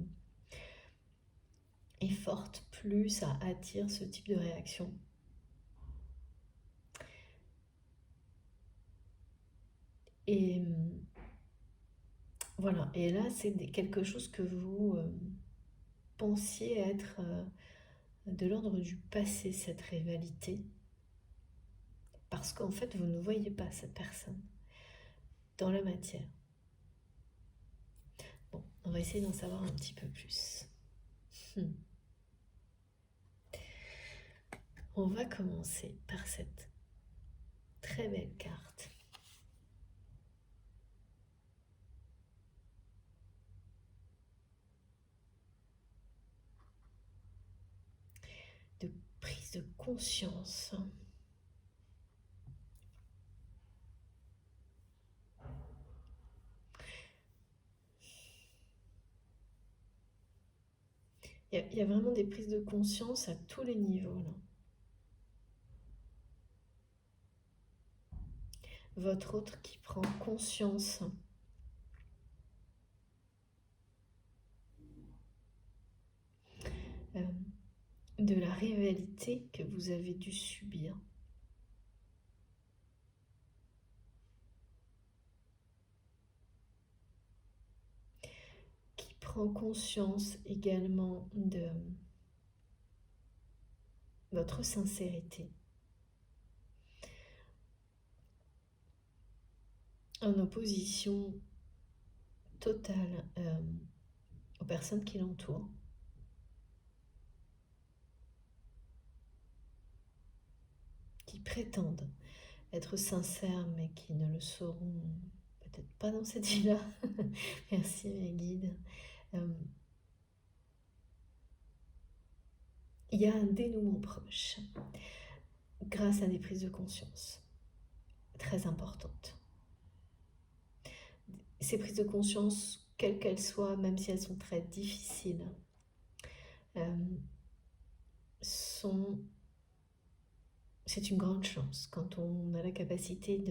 forte, plus ça attire ce type de réaction. Et voilà, et là c'est quelque chose que vous pensiez être de l'ordre du passé, cette rivalité, parce qu'en fait vous ne voyez pas cette personne dans la matière. Bon, on va essayer d'en savoir un petit peu plus. On va commencer par cette très belle carte. De prise de conscience. Il y a vraiment des prises de conscience à tous les niveaux là. Votre autre qui prend conscience de la rivalité que vous avez dû subir. Qui prend conscience également de votre sincérité. En opposition totale aux personnes qui l'entourent. Qui prétendent être sincères mais qui ne le seront peut-être pas dans cette vie-là. Merci mes guides. Il y a un dénouement proche grâce à des prises de conscience très importantes. Ces prises de conscience, quelles qu'elles soient, même si elles sont très difficiles, c'est une grande chance quand on a la capacité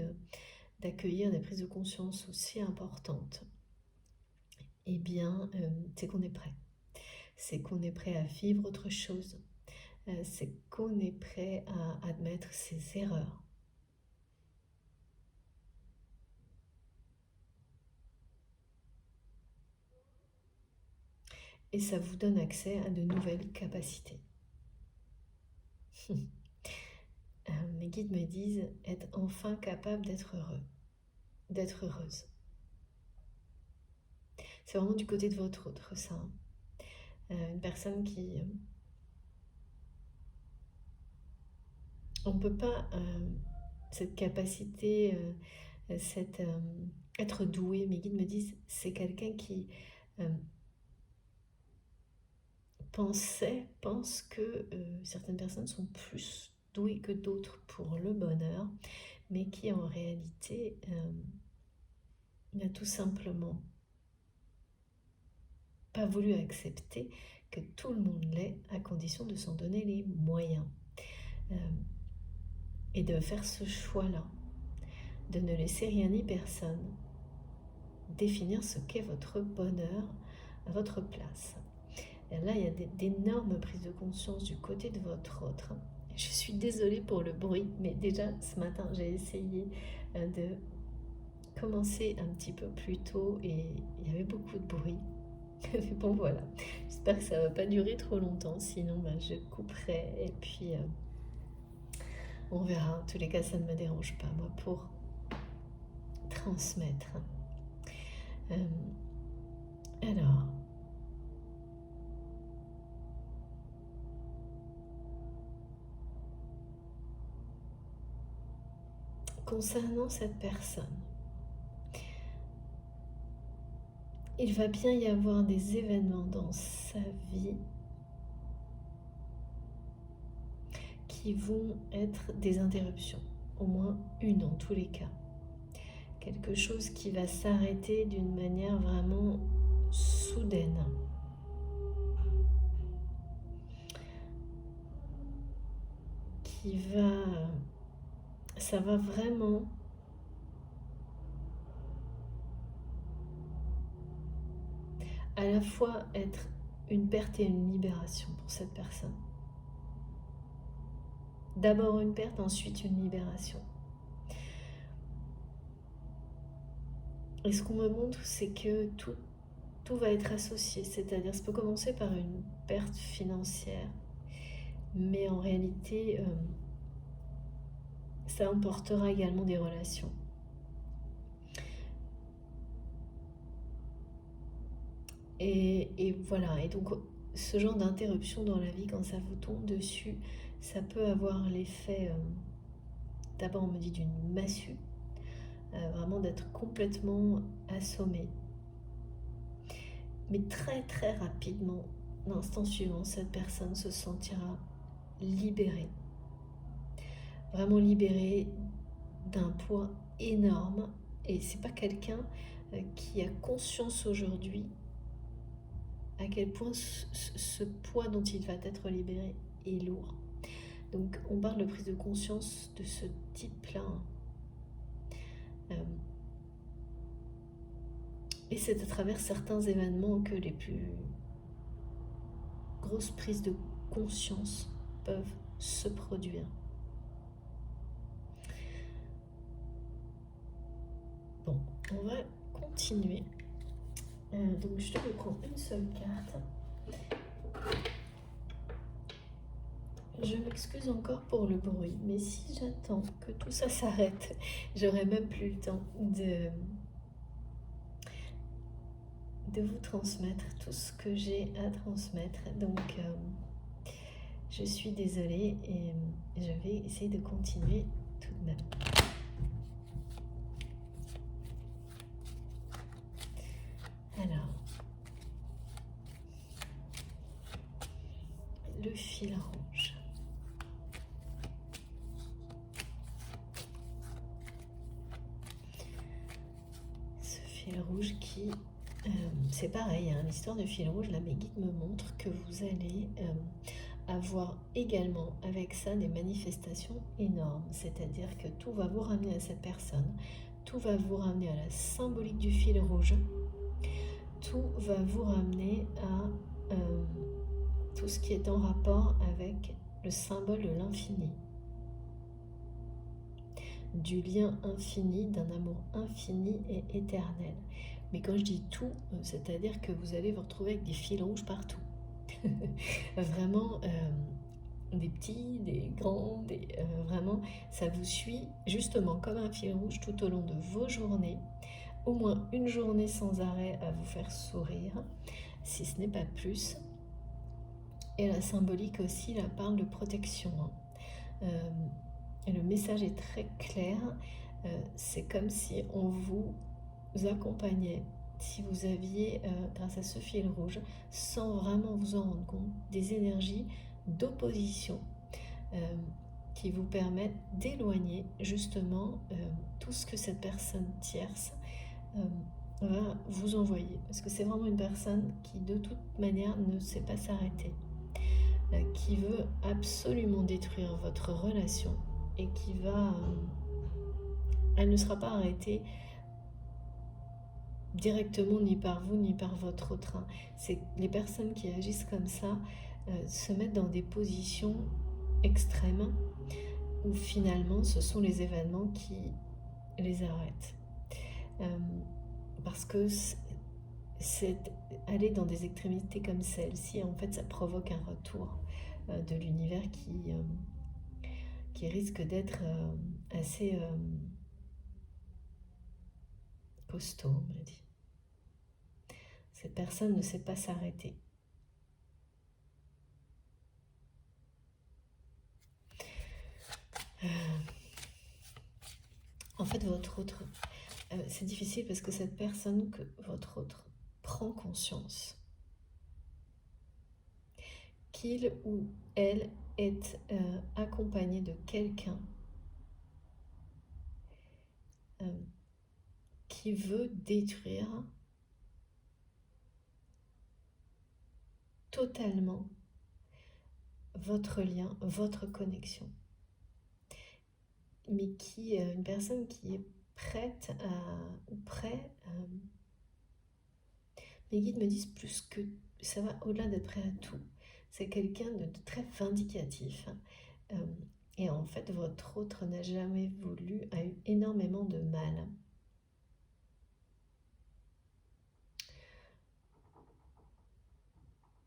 d'accueillir des prises de conscience aussi importantes. Eh bien, c'est qu'on est prêt. C'est qu'on est prêt à vivre autre chose. C'est qu'on est prêt à admettre ses erreurs. Et ça vous donne accès à de nouvelles capacités. Mes guides me disent être enfin capable d'être heureux, d'être heureuse. C'est vraiment du côté de votre autre, ça. Une personne qui... on ne peut pas... cette capacité, être doué, mes guides me disent, c'est quelqu'un qui pense que certaines personnes sont plus douées que d'autres pour le bonheur, mais qui en réalité n'a tout simplement pas voulu accepter que tout le monde l'est, à condition de s'en donner les moyens. et de faire ce choix-là, de ne laisser rien ni personne définir ce qu'est votre bonheur à votre place. Et là, il y a d'énormes prises de conscience du côté de votre autre. Je suis désolée pour le bruit, mais déjà ce matin, j'ai essayé de commencer un petit peu plus tôt et il y avait beaucoup de bruit. Mais bon, voilà. J'espère que ça ne va pas durer trop longtemps, sinon je couperai et puis on verra. En tous les cas, ça ne me dérange pas, moi, pour transmettre. Alors, concernant cette personne, il va bien y avoir des événements dans sa vie qui vont être des interruptions, au moins une en tous les cas. Quelque chose qui va s'arrêter d'une manière vraiment soudaine. Ça va vraiment à la fois être une perte et une libération pour cette personne. D'abord une perte, ensuite une libération. Et ce qu'on me montre, c'est que tout va être associé, c'est-à-dire ça peut commencer par une perte financière, mais en réalité, ça emportera également des relations. Et voilà, et donc ce genre d'interruption dans la vie, quand ça vous tombe dessus, ça peut avoir l'effet, d'abord on me dit d'une massue, vraiment d'être complètement assommé. Mais très très rapidement, l'instant suivant, cette personne se sentira libérée. Vraiment libérée d'un poids énorme. Et c'est pas quelqu'un qui a conscience aujourd'hui à quel point ce poids dont il va être libéré est lourd. Donc on parle de prise de conscience de ce type-là. Et c'est à travers certains événements que les plus grosses prises de conscience peuvent se produire. Bon, on va continuer. Donc je vais prendre une seule carte. Je m'excuse encore pour le bruit, mais si j'attends que tout ça s'arrête, j'aurai même plus le temps de vous transmettre tout ce que j'ai à transmettre. Donc je suis désolée et je vais essayer de continuer tout de même. Alors, le fil rouge. Ce fil rouge qui... c'est pareil, hein, l'histoire de fil rouge, là mes guides me montrent que vous allez avoir également avec ça des manifestations énormes. C'est-à-dire que tout va vous ramener à cette personne, tout va vous ramener à la symbolique du fil rouge, tout va vous ramener à tout ce qui est en rapport avec le symbole de l'infini, du lien infini, d'un amour infini et éternel. Mais quand je dis tout, c'est-à-dire que vous allez vous retrouver avec des fils rouges partout. Vraiment, des petits, des grands, vraiment, ça vous suit justement comme un fil rouge tout au long de vos journées. Au moins une journée sans arrêt à vous faire sourire, si ce n'est pas plus. Et la symbolique aussi, là, parle de protection. Et le message est très clair. C'est comme si on vous accompagnait, si vous aviez, grâce à ce fil rouge, sans vraiment vous en rendre compte, des énergies d'opposition qui vous permettent d'éloigner justement tout ce que cette personne tierce va vous envoyer. Parce que c'est vraiment une personne qui de toute manière ne sait pas s'arrêter, qui veut absolument détruire votre relation et qui va... elle ne sera pas arrêtée directement ni par vous ni par votre autre. C'est les personnes qui agissent comme ça se mettent dans des positions extrêmes où finalement ce sont les événements qui les arrêtent. Parce que c'est aller dans des extrémités comme celle-ci, en fait ça provoque un retour de l'univers qui risque d'être assez costaud, on me dit. Cette personne ne sait pas s'arrêter. En fait, votre autre, c'est difficile parce que cette personne, que votre autre, prend conscience qu'il ou elle est accompagné de quelqu'un qui veut détruire totalement votre lien, votre connexion. Mais qui une personne qui est prête ou prêt. Mes guides me disent plus que ça va au-delà d'être prêt à tout. C'est quelqu'un de très vindicatif. Et en fait, votre autre n'a jamais voulu, a eu énormément de mal.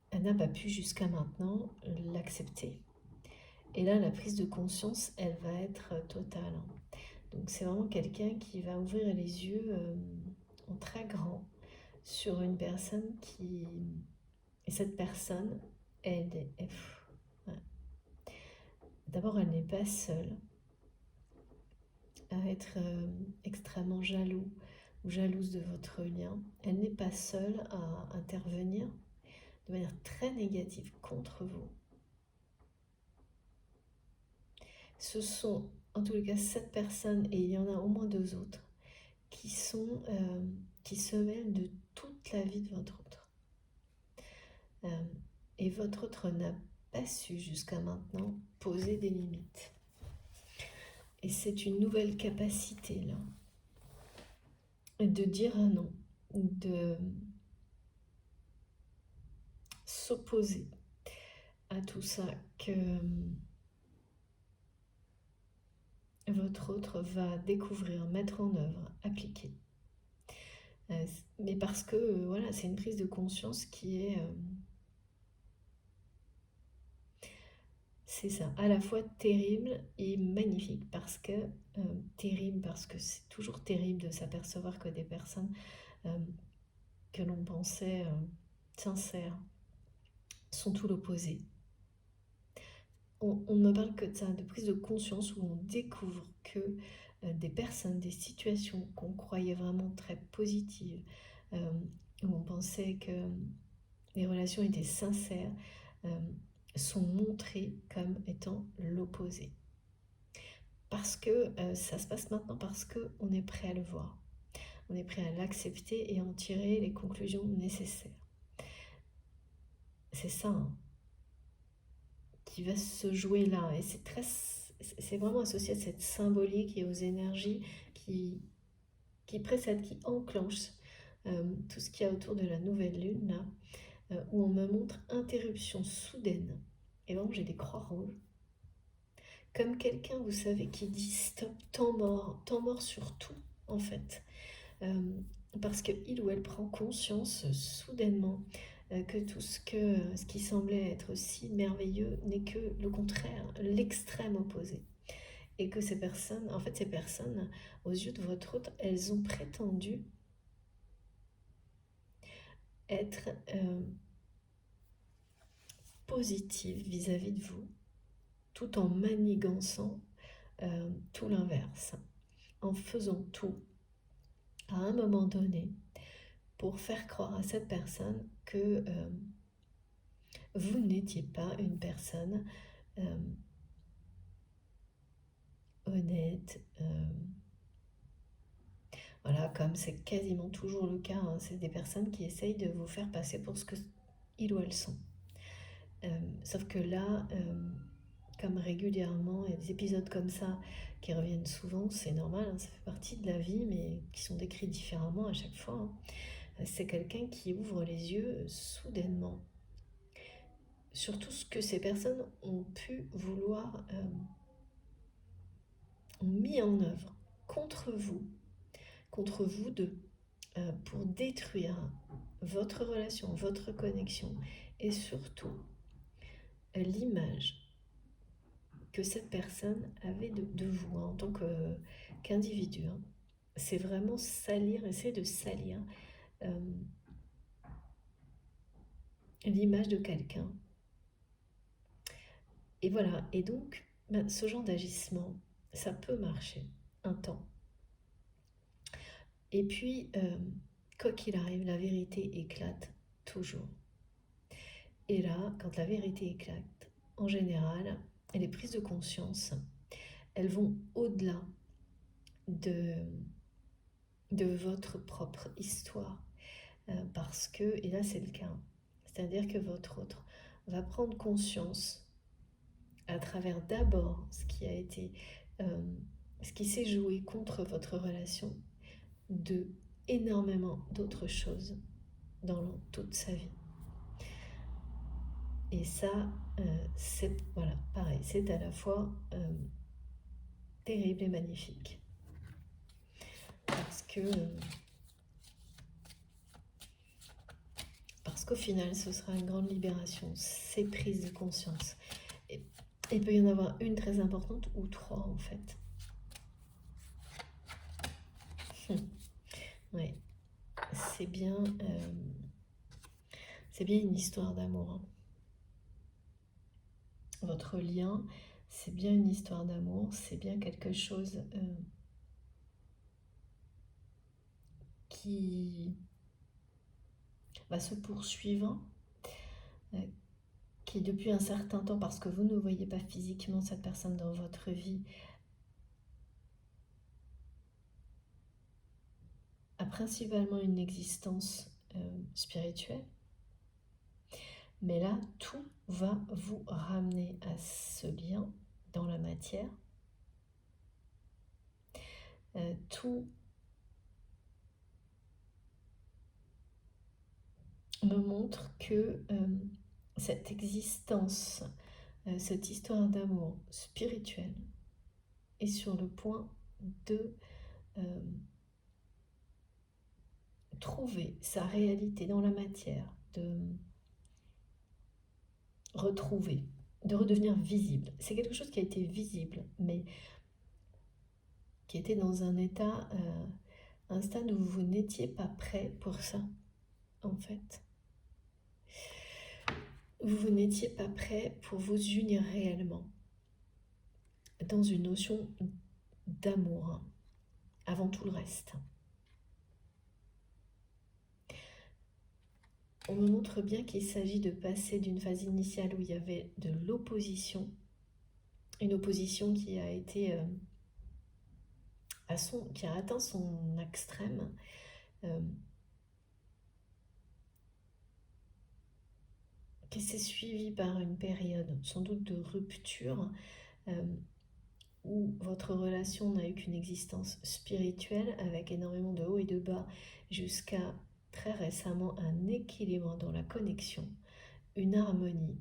Elle n'a pas pu jusqu'à maintenant l'accepter. Et là, la prise de conscience, elle va être totale. Donc c'est vraiment quelqu'un qui va ouvrir les yeux en très grand sur une personne qui... Et cette personne, elle est... Ouais. D'abord, elle n'est pas seule à être extrêmement jaloux ou jalouse de votre lien. Elle n'est pas seule à intervenir de manière très négative contre vous. Ce sont en tous les cas 7 personnes, et il y en a au moins 2 autres, qui se mêlent de toute la vie de votre autre. Et votre autre n'a pas su jusqu'à maintenant poser des limites. Et c'est une nouvelle capacité là, de dire un non, de s'opposer à tout ça que votre autre va découvrir, mettre en œuvre, appliquer. Mais parce que voilà, c'est une prise de conscience qui est... c'est ça, à la fois terrible et magnifique, parce que terrible, parce que c'est toujours terrible de s'apercevoir que des personnes que l'on pensait sincères sont tout l'opposé. On ne me parle que de ça, de prise de conscience où on découvre que des personnes, des situations qu'on croyait vraiment très positives, où on pensait que les relations étaient sincères, sont montrées comme étant l'opposé. Parce que ça se passe maintenant, parce qu'on est prêt à le voir. On est prêt à l'accepter et en tirer les conclusions nécessaires. C'est ça qui va se jouer là. Et c'est vraiment associé à cette symbolique et aux énergies qui précèdent, qui enclenchent tout ce qu'il y a autour de la nouvelle lune, là, où on me montre interruption soudaine. Et vraiment, j'ai des croix rouges. Comme quelqu'un, vous savez, qui dit stop, temps mort sur tout, en fait. Parce qu'il ou elle prend conscience soudainement que tout ce qui semblait être si merveilleux n'est que le contraire, l'extrême opposé. Et que ces personnes, aux yeux de votre hôte, elles ont prétendu être positives vis-à-vis de vous, tout en manigançant tout l'inverse, en faisant tout à un moment donné pour faire croire à cette personne que vous n'étiez pas une personne honnête. Voilà, comme c'est quasiment toujours le cas, c'est des personnes qui essayent de vous faire passer pour ce que ils ou elles sont. Sauf que là, comme régulièrement, il y a des épisodes comme ça qui reviennent souvent, c'est normal, hein, ça fait partie de la vie, mais qui sont décrits différemment à chaque fois, hein. C'est quelqu'un qui ouvre les yeux soudainement sur tout ce que ces personnes ont pu vouloir, ont mis en œuvre contre vous deux, pour détruire votre relation, votre connexion, et surtout l'image que cette personne avait de vous, hein, en tant qu'individu, hein. C'est vraiment salir, essayer de salir euh, l'image de quelqu'un. Et voilà, et donc ce genre d'agissement, ça peut marcher un temps. Et puis, quoi qu'il arrive, la vérité éclate toujours. Et là, quand la vérité éclate, en général, les prises de conscience, elles vont au-delà de, de votre propre histoire. Parce que, et là c'est le cas, c'est-à-dire que votre autre va prendre conscience à travers d'abord ce qui s'est joué contre votre relation, de énormément d'autres choses dans toute sa vie. Et ça, c'est voilà, pareil, c'est à la fois terrible et magnifique. Parce qu'au final, ce sera une grande libération, ces prises de conscience. Et il peut y en avoir une très importante ou trois en fait. Ouais, c'est bien une histoire d'amour, hein. Votre lien, c'est bien une histoire d'amour, c'est bien quelque chose qui va se poursuivre, qui depuis un certain temps, parce que vous ne voyez pas physiquement cette personne dans votre vie, a principalement une existence spirituelle. Mais là, tout va vous ramener à ce lien dans la matière. Tout me montre que cette existence, cette histoire d'amour spirituel est sur le point de trouver sa réalité dans la matière, de retrouver, de redevenir visible. C'est quelque chose qui a été visible, mais qui était dans un état, un stade où vous n'étiez pas prêt pour ça, en fait. Vous n'étiez pas prêt pour vous unir réellement dans une notion d'amour, avant tout le reste. On me montre bien qu'il s'agit de passer d'une phase initiale où il y avait de l'opposition, une opposition qui a été qui a atteint son extrême, qui s'est suivie par une période sans doute de rupture, où votre relation n'a eu qu'une existence spirituelle avec énormément de hauts et de bas, jusqu'à très récemment un équilibre dans la connexion, une harmonie,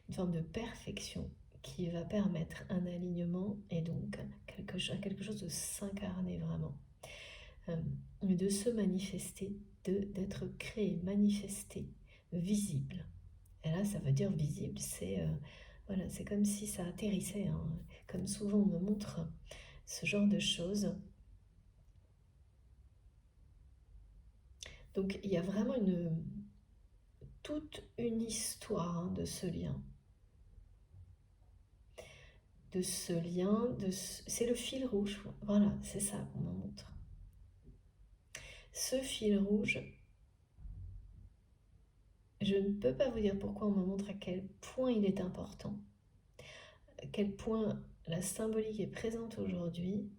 une forme de perfection qui va permettre un alignement et donc quelque chose de s'incarner vraiment, de se manifester, d'être créé, manifesté, visible. Et là, ça veut dire visible, c'est voilà, c'est comme si ça atterrissait, hein. Comme souvent on me montre ce genre de choses. Donc il y a vraiment toute une histoire, hein, de ce lien. C'est le fil rouge, voilà, c'est ça qu'on me montre. Ce fil rouge, je ne peux pas vous dire pourquoi on me montre à quel point il est important, à quel point la symbolique est présente aujourd'hui,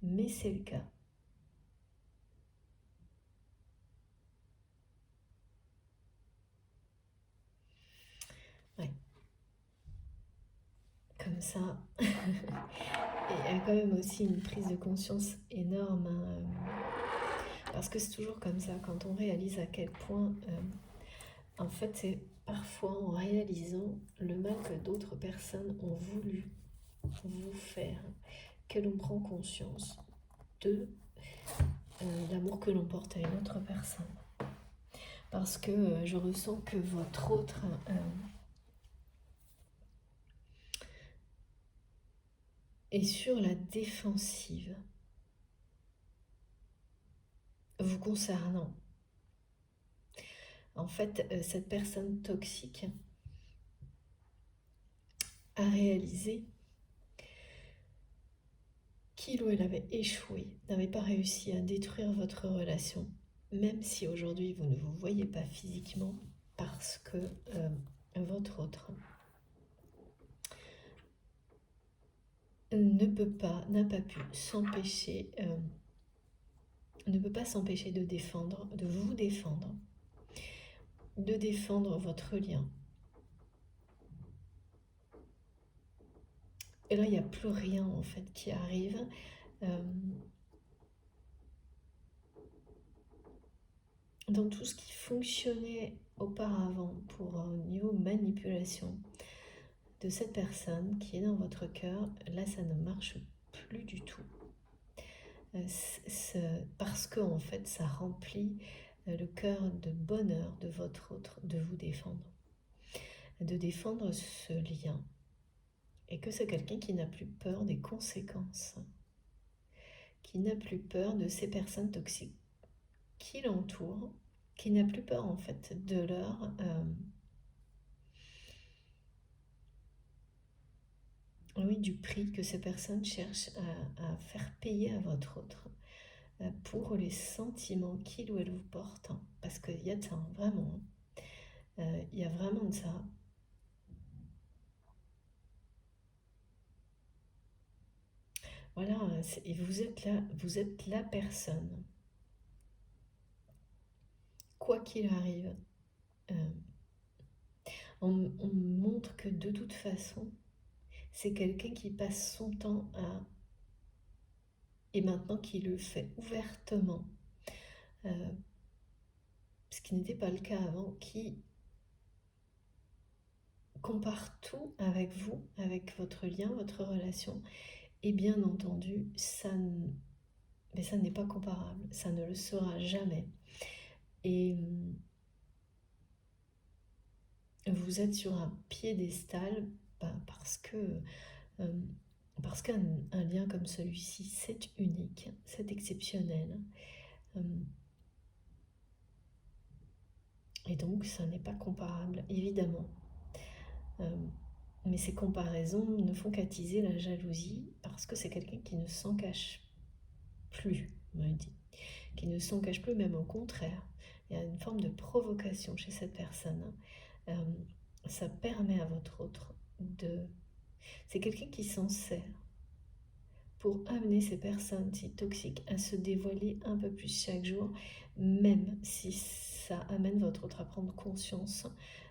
mais c'est le cas. Ouais. Comme comme ça. Et il y a quand même aussi une prise de conscience énorme, hein, parce que c'est toujours comme ça, quand on réalise à quel point, en fait, c'est parfois en réalisant le mal que d'autres personnes ont voulu vous faire, que l'on prend conscience de l'amour que l'on porte à une autre personne. Parce que je ressens que votre autre est sur la défensive vous concernant. En fait, cette personne toxique a réalisé qu'il ou elle avait échoué, n'avait pas réussi à détruire votre relation, même si aujourd'hui vous ne vous voyez pas physiquement, parce que votre autre n'a pas pu s'empêcher, ne peut pas s'empêcher de défendre, de vous défendre, de défendre votre lien. Et là, il n'y a plus rien en fait qui arrive. Dans tout ce qui fonctionnait auparavant pour un niveau manipulation de cette personne qui est dans votre cœur, là ça ne marche plus du tout. Parce que en fait ça remplit le cœur de bonheur de votre autre de vous défendre. De défendre ce lien. Et que c'est quelqu'un qui n'a plus peur des conséquences. Qui n'a plus peur de ces personnes toxiques qui l'entourent. Qui n'a plus peur en fait de leur... oui, du prix que ces personnes cherchent à faire payer à votre autre pour les sentiments qu'il ou elle vous porte. Hein, parce qu'il y a de ça, hein, vraiment. Il y a vraiment de ça. Voilà, et vous êtes là, vous êtes la personne. Quoi qu'il arrive, on montre que de toute façon, c'est quelqu'un qui passe son temps à... Et maintenant qui le fait ouvertement, ce qui n'était pas le cas avant, qui compare tout avec vous, avec votre lien, votre relation. Et bien entendu, mais ça n'est pas comparable, ça ne le sera jamais. Et vous êtes sur un piédestal parce qu'un lien comme celui-ci, c'est unique, c'est exceptionnel. Et donc, ça n'est pas comparable, évidemment. Mais ces comparaisons ne font qu'attiser la jalousie parce que c'est quelqu'un qui ne s'en cache plus, me dit. Qui ne s'en cache plus, même au contraire. Il y a une forme de provocation chez cette personne. Ça permet à votre autre de... C'est quelqu'un qui s'en sert pour amener ces personnes si toxiques à se dévoiler un peu plus chaque jour, même si ça amène votre autre à prendre conscience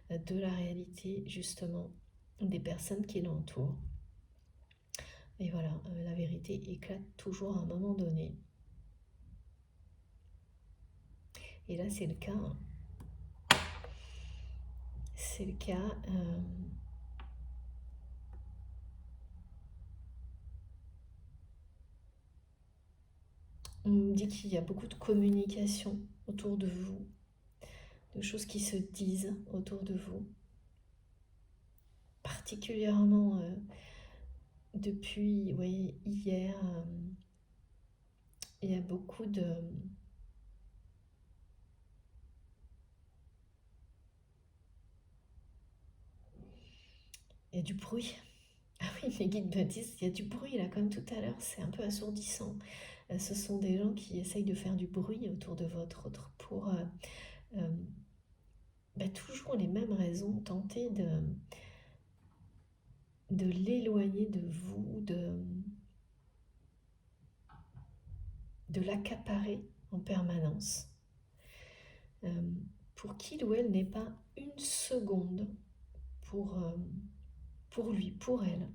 de la réalité, justement, des personnes qui l'entourent. Et voilà, la vérité éclate toujours à un moment donné. Et là, c'est le cas. C'est le cas. On me dit qu'il y a beaucoup de communication autour de vous, de choses qui se disent autour de vous. Particulièrement depuis hier, il y a beaucoup de... Il y a du bruit. Ah oui, mes guides me disent, il y a du bruit là, comme tout à l'heure, c'est un peu assourdissant. Ce sont des gens qui essayent de faire du bruit autour de votre autre pour toujours les mêmes raisons, tenter de l'éloigner de vous, de l'accaparer en permanence, pour qu'il ou elle n'ait pas une seconde pour lui, pour elle.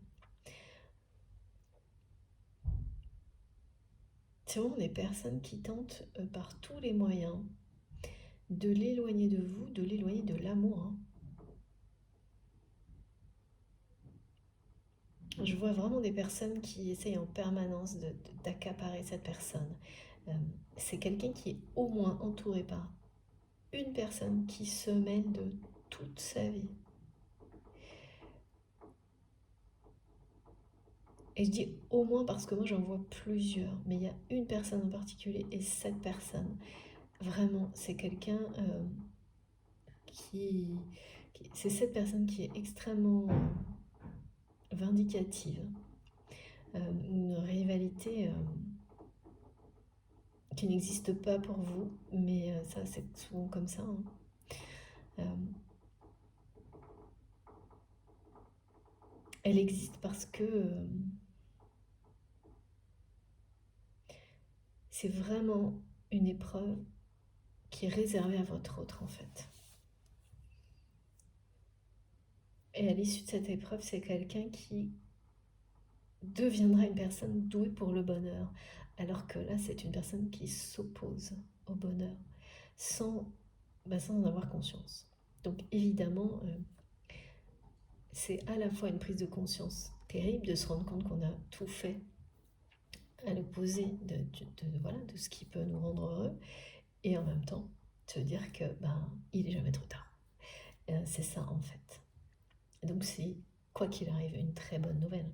C'est vraiment des personnes qui tentent par tous les moyens de l'éloigner de vous, de l'éloigner de l'amour, hein. Je vois vraiment des personnes qui essayent en permanence d'accaparer cette personne. Euh, c'est quelqu'un qui est au moins entouré par une personne qui se mêle de toute sa vie. Et je dis au moins parce que moi j'en vois plusieurs, mais il y a une personne en particulier, et cette personne, vraiment, c'est quelqu'un c'est cette personne qui est extrêmement vindicative, une rivalité qui n'existe pas pour vous, mais ça c'est souvent comme ça, hein. Euh, Elle existe parce que c'est vraiment une épreuve qui est réservée à votre autre en fait. Et à l'issue de cette épreuve, c'est quelqu'un qui deviendra une personne douée pour le bonheur, alors que là, c'est une personne qui s'oppose au bonheur sans, sans en avoir conscience. Donc évidemment, c'est à la fois une prise de conscience terrible de se rendre compte qu'on a tout fait à l'opposé voilà, de ce qui peut nous rendre heureux, et en même temps se dire que il est jamais trop tard. C'est ça en fait. Donc c'est, quoi qu'il arrive, une très bonne nouvelle.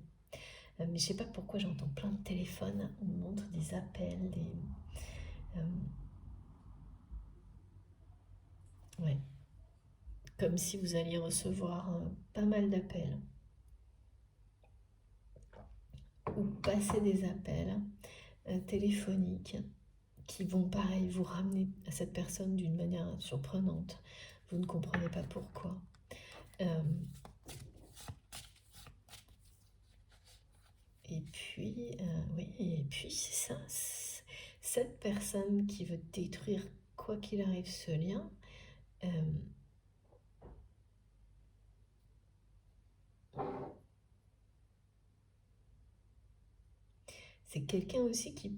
Mais je sais pas pourquoi j'entends plein de téléphones, on me montre des appels, euh, ouais, comme si vous alliez recevoir pas mal d'appels ou passer des appels téléphoniques qui vont pareil vous ramener à cette personne d'une manière surprenante. Vous ne comprenez pas pourquoi. Euh, et puis, oui, et puis c'est ça, cette personne qui veut détruire quoi qu'il arrive ce lien. C'est quelqu'un aussi qui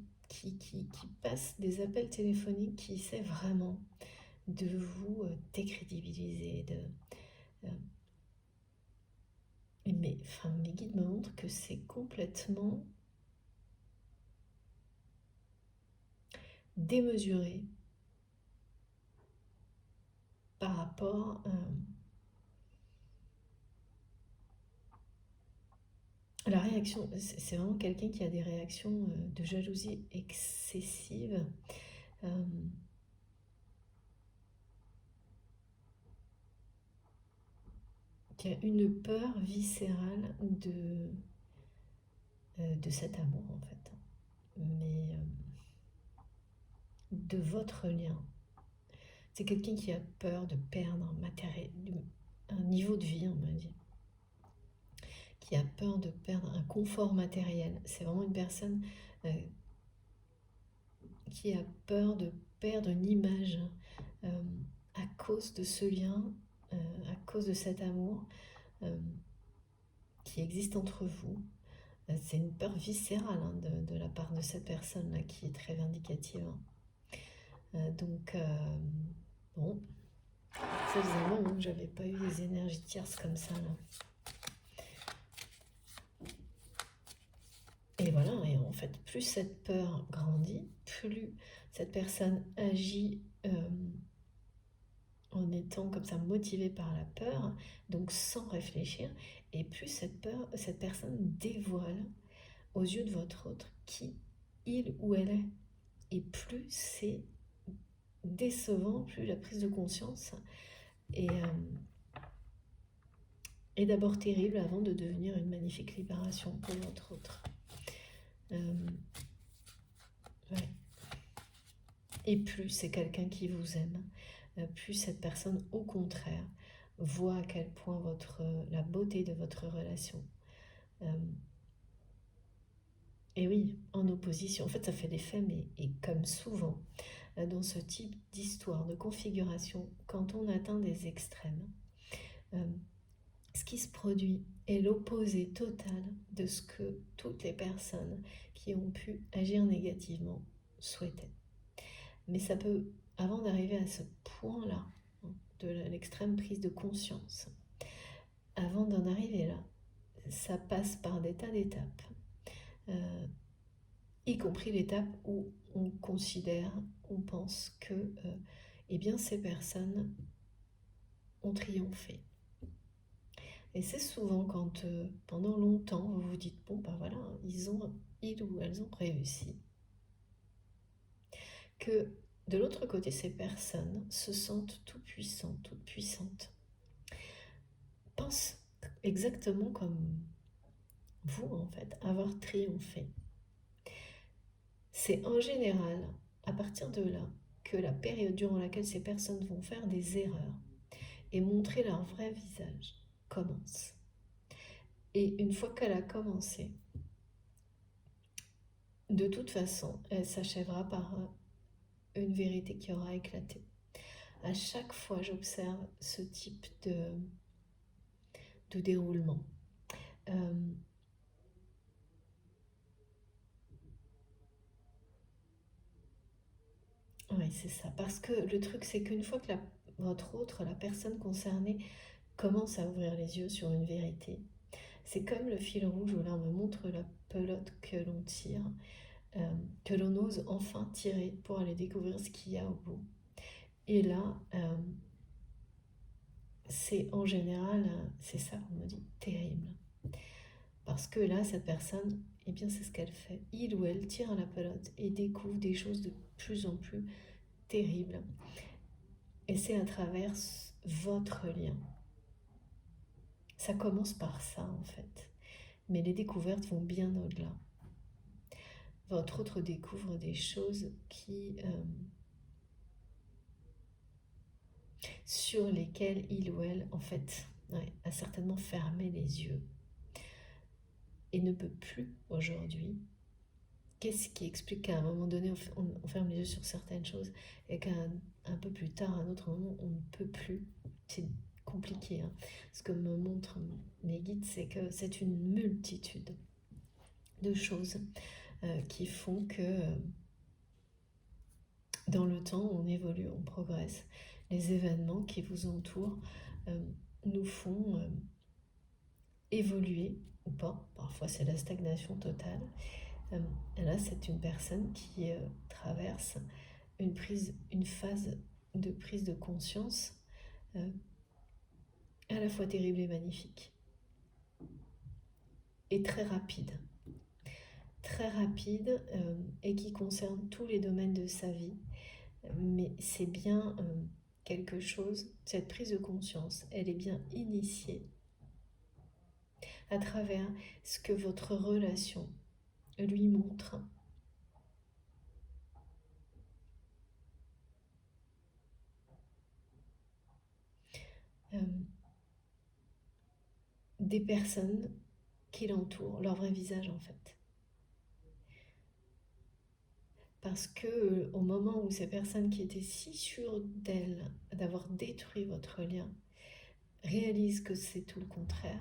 passe des appels téléphoniques, qui essaie vraiment de vous décrédibiliser. Euh, mes guides me montrent que c'est complètement démesuré par rapport à la réaction. C'est vraiment quelqu'un qui a des réactions de jalousie excessive. Euh, qui a une peur viscérale de cet amour en fait. Mais de votre lien. C'est quelqu'un qui a peur de perdre un niveau de vie, on m'a dit. Qui a peur de perdre un confort matériel. C'est vraiment une personne euh, qui a peur de perdre une image euh, à cause de ce lien, à cause de cet amour qui existe entre vous. C'est une peur viscérale hein, de la part de cette personne-là qui est très vindicative. Donc, bon, ça faisait un moment que j'avais pas eu des énergies tierces comme ça. Là. Et voilà, et en fait, plus cette peur grandit, plus cette personne agit en étant comme ça motivée par la peur, donc sans réfléchir, et plus cette personne dévoile aux yeux de votre autre qui il ou elle est. Et plus c'est décevant, plus la prise de conscience est, est d'abord terrible avant de devenir une magnifique libération pour votre autre. Ouais. Et plus c'est quelqu'un qui vous aime, plus cette personne, au contraire, voit à quel point la beauté de votre relation. Et oui, en opposition, en fait ça fait l'effet, mais et comme souvent dans ce type d'histoire, de configuration, quand on atteint des extrêmes, ce qui se produit est l'opposé total de ce que toutes les personnes qui ont pu agir négativement souhaitaient. Mais ça peut, avant d'arriver à ce point-là, de l'extrême prise de conscience, avant d'en arriver là, ça passe par des tas d'étapes, y compris l'étape où on considère, on pense que eh bien, ces personnes ont triomphé. Et c'est souvent quand, pendant longtemps, vous vous dites, bon, ben voilà, ils ou elles ont réussi, que de l'autre côté, ces personnes se sentent tout puissantes, toutes puissantes, pensent exactement comme vous, en fait, avoir triomphé. C'est en général, à partir de là, que la période durant laquelle ces personnes vont faire des erreurs et montrer leur vrai visage commence. Et une fois qu'elle a commencé, de toute façon, elle s'achèvera par une vérité qui aura éclaté. À chaque fois, j'observe ce type de déroulement. Oui, c'est ça. Parce que le truc, c'est qu'une fois que la personne concernée, commence à ouvrir les yeux sur une vérité, c'est comme le fil rouge où là on me montre la pelote que l'on tire, que l'on ose enfin tirer pour aller découvrir ce qu'il y a au bout. Et là, c'est en général, c'est ça qu'on me dit, terrible. Parce que là, cette personne, eh bien c'est ce qu'elle fait. Il ou elle tire à la pelote et découvre des choses de plus en plus terribles. Et c'est à travers votre lien. Ça commence par ça en fait. Mais les découvertes vont bien au-delà. Votre autre découvre des choses sur lesquelles il ou elle, en fait, a certainement fermé les yeux et ne peut plus aujourd'hui. Qu'est-ce qui explique qu'à un moment donné, on ferme les yeux sur certaines choses et qu'un peu plus tard, à un autre moment, on ne peut plus. C'est compliqué. Hein. Ce que me montrent mes guides, c'est que c'est une multitude de choses qui font que dans le temps, on évolue, on progresse. Les événements qui vous entourent nous font évoluer ou pas. Parfois, c'est la stagnation totale. Là, c'est une personne qui traverse une phase de prise de conscience à la fois terrible et magnifique. Et très rapide. Très rapide et qui concerne tous les domaines de sa vie. Mais c'est bien quelque chose, cette prise de conscience, elle est bien initiée à travers ce que votre relation lui montre. Des personnes qui l'entourent, leur vrai visage en fait. Parce que au moment où ces personnes qui étaient si sûres d'elles, d'avoir détruit votre lien, réalisent que c'est tout le contraire,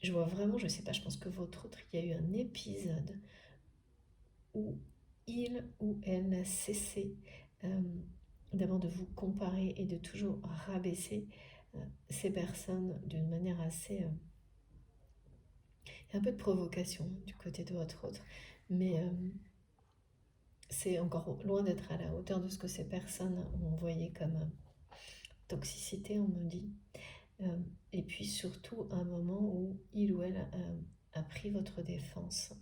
je vois vraiment, je sais pas, je pense que votre autre, il y a eu un épisode où il ou elle n'a cessé d'abord de vous comparer et de toujours rabaisser ces personnes d'une manière assez... il y a un peu de provocation du côté de votre autre, mais c'est encore loin d'être à la hauteur de ce que ces personnes ont envoyé comme toxicité, on me dit. Et puis surtout un moment où il ou elle a pris votre défense.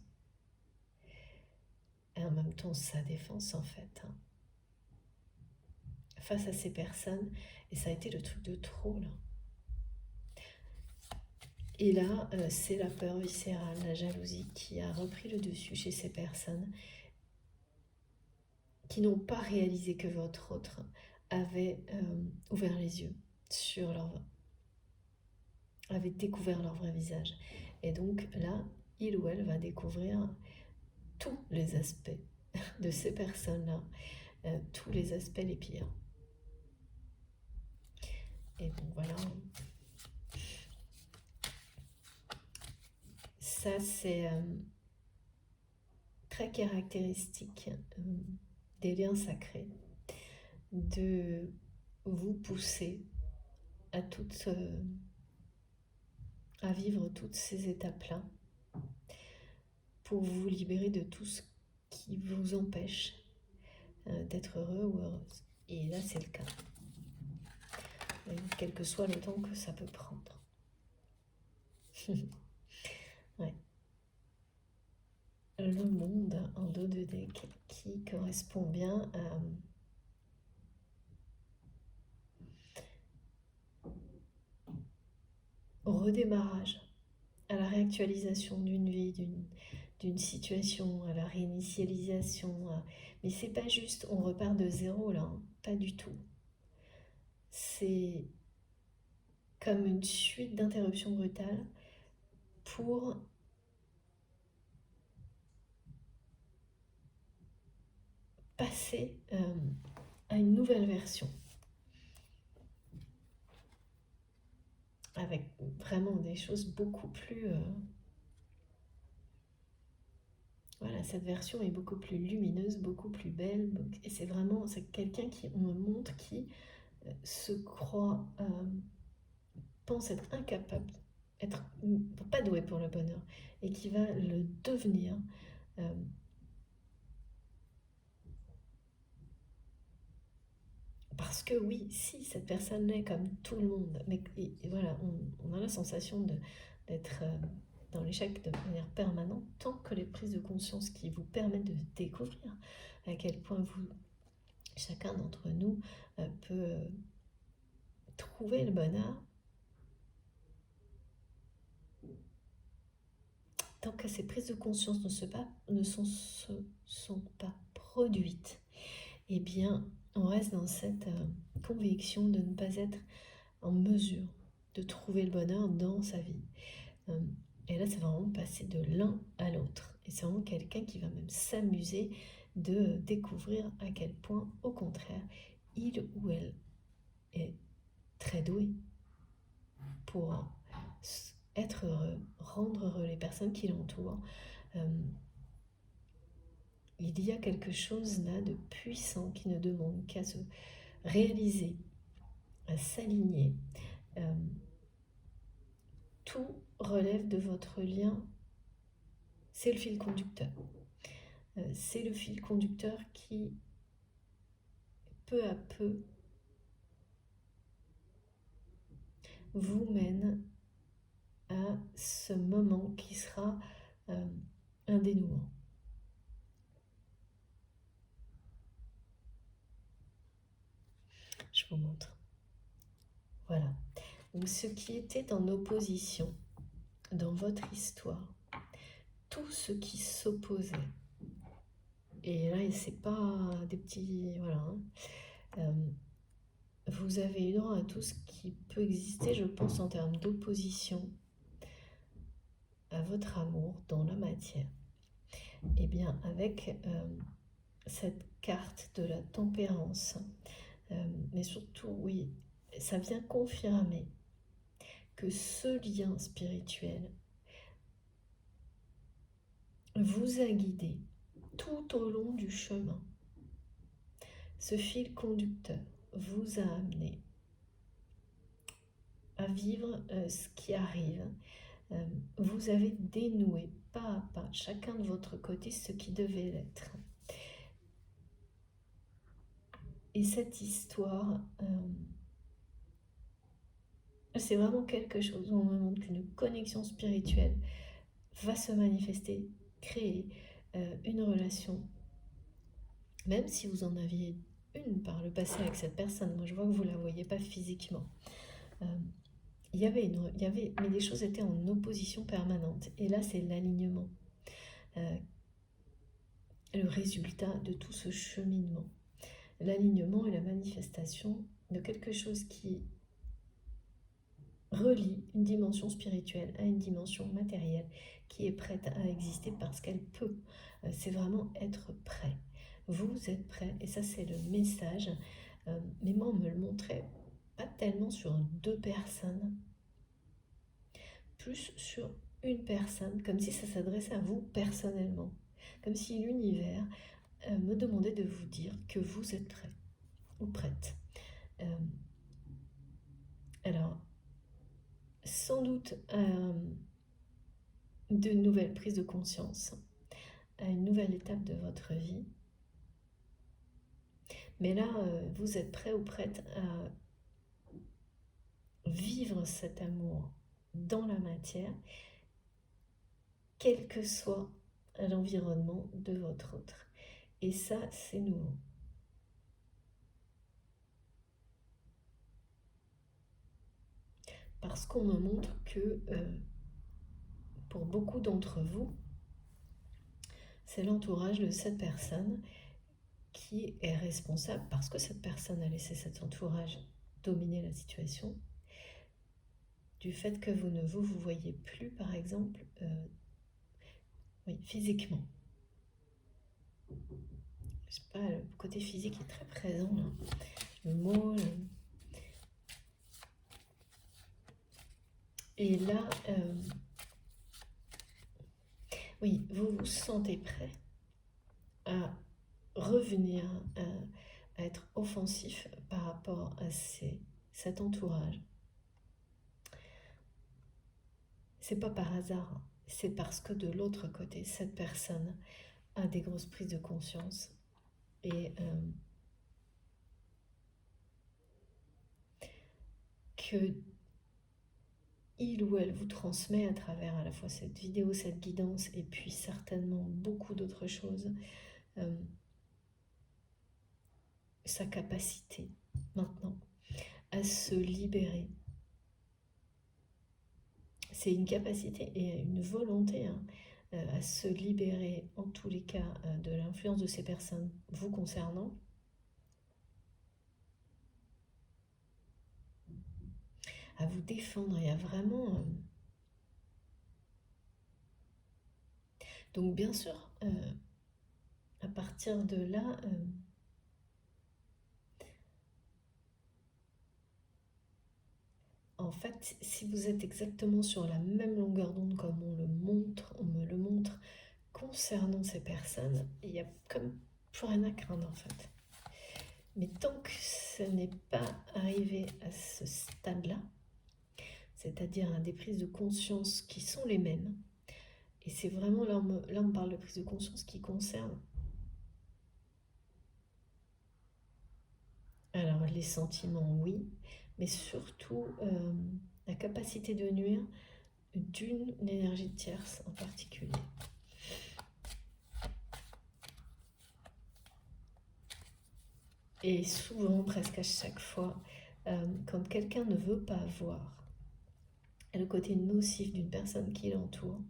Et en même temps sa défense en fait. Hein. Face à ces personnes, et ça a été le truc de trop là. Et là, c'est la peur viscérale, la jalousie qui a repris le dessus chez ces personnes qui n'ont pas réalisé que votre autre avait ouvert les yeux sur avait découvert leur vrai visage. Et donc là, il ou elle va découvrir tous les aspects de ces personnes-là, tous les aspects les pires. Et bon, voilà. Ça, c'est très caractéristique des liens sacrés, de vous pousser à à vivre toutes ces étapes-là pour vous libérer de tout ce qui vous empêche d'être heureux ou heureuse. Et là, c'est le cas. Et quel que soit le temps que ça peut prendre. Ouais. Le monde en dos de deck qui correspond bien au redémarrage, à la réactualisation d'une vie, d'une situation, à la réinitialisation. Mais c'est pas juste, on repart de zéro là, hein, pas du tout. C'est comme une suite d'interruptions brutales pour passer à une nouvelle version. Avec vraiment des choses beaucoup plus... Voilà, cette version est beaucoup plus lumineuse, beaucoup plus belle. Et c'est vraiment, c'est quelqu'un qui, on me montre, qui se croit, pense être incapable, être pas doué pour le bonheur, et qui va le devenir. Parce que oui, si cette personne est comme tout le monde, mais et voilà, on a la sensation d'être dans l'échec de manière permanente, tant que les prises de conscience qui vous permettent de découvrir à quel point chacun d'entre nous peut trouver le bonheur, tant que ces prises de conscience ne sont pas produites, eh bien, on reste dans cette conviction de ne pas être en mesure de trouver le bonheur dans sa vie. Et là, c'est vraiment passer de l'un à l'autre. Et c'est vraiment quelqu'un qui va même s'amuser de découvrir à quel point, au contraire, il ou elle est très doué pour être heureux, rendre heureux les personnes qui l'entourent. Il y a quelque chose là de puissant qui ne demande qu'à se réaliser, à s'aligner. Tout relève de votre lien. C'est le fil conducteur. C'est le fil conducteur qui, peu à peu, vous mène à ce moment qui sera un dénouement. Je vous montre. Voilà. Donc, ce qui était en opposition dans votre histoire, tout ce qui s'opposait, et là, c'est pas des petits... Voilà. Vous avez eu droit à tout ce qui peut exister, je pense, en termes d'opposition à votre amour dans la matière. Et bien, avec cette carte de la tempérance, mais surtout, oui, ça vient confirmer que ce lien spirituel vous a guidé tout au long du chemin. Ce fil conducteur vous a amené à vivre ce qui arrive. Vous avez dénoué pas à pas, chacun de votre côté, ce qui devait l'être. Et cette histoire, c'est vraiment quelque chose où on me montre qu'une connexion spirituelle va se manifester, créer une relation, même si vous en aviez une par le passé avec cette personne. Moi, je vois que vous ne la voyez pas physiquement. Il y avait, mais les choses étaient en opposition permanente. Et là, c'est l'alignement, le résultat de tout ce cheminement. L'alignement est la manifestation de quelque chose qui relie une dimension spirituelle à une dimension matérielle qui est prête à exister parce qu'elle peut. C'est vraiment être prêt. Vous êtes prêt, et ça c'est le message. Mais moi on me le montrait pas tellement sur deux personnes, plus sur une personne, comme si ça s'adressait à vous personnellement, comme si l'univers me demandait de vous dire que vous êtes prêt ou prête. Alors, sans doute de nouvelles prises de conscience, à une nouvelle étape de votre vie. Mais là, vous êtes prêt ou prête à vivre cet amour dans la matière, quel que soit l'environnement de votre autre. Et ça, c'est nouveau. Parce qu'on me montre que pour beaucoup d'entre vous, c'est l'entourage de cette personne qui est responsable, parce que cette personne a laissé cet entourage dominer la situation, du fait que vous ne vous voyez plus, par exemple, oui, physiquement. Je sais pas, le côté physique est très présent là. Le mot. Et là, oui, vous vous sentez prêt à revenir, à être offensif par rapport à cet entourage. C'est pas par hasard, c'est parce que de l'autre côté, cette personne a des grosses prises de conscience et que il ou elle vous transmet à travers à la fois cette vidéo, cette guidance et puis certainement beaucoup d'autres choses, sa capacité maintenant à se libérer. C'est une capacité et une volonté à se libérer en tous les cas de l'influence de ces personnes vous concernant, à vous défendre et à vraiment... Donc bien sûr, à partir de là, en fait, si vous êtes exactement sur la même longueur d'onde comme on me le montre concernant ces personnes, il n'y a comme plus rien à craindre en fait. Mais tant que ce n'est pas arrivé à ce stade-là, c'est-à-dire à des prises de conscience qui sont les mêmes, et c'est vraiment là, on parle de prise de conscience qui concerne alors les sentiments, oui, mais surtout la capacité de nuire d'une énergie tierce en particulier. Et souvent, presque à chaque fois, quand quelqu'un ne veut pas voir le côté nocif d'une personne qui l'entoure,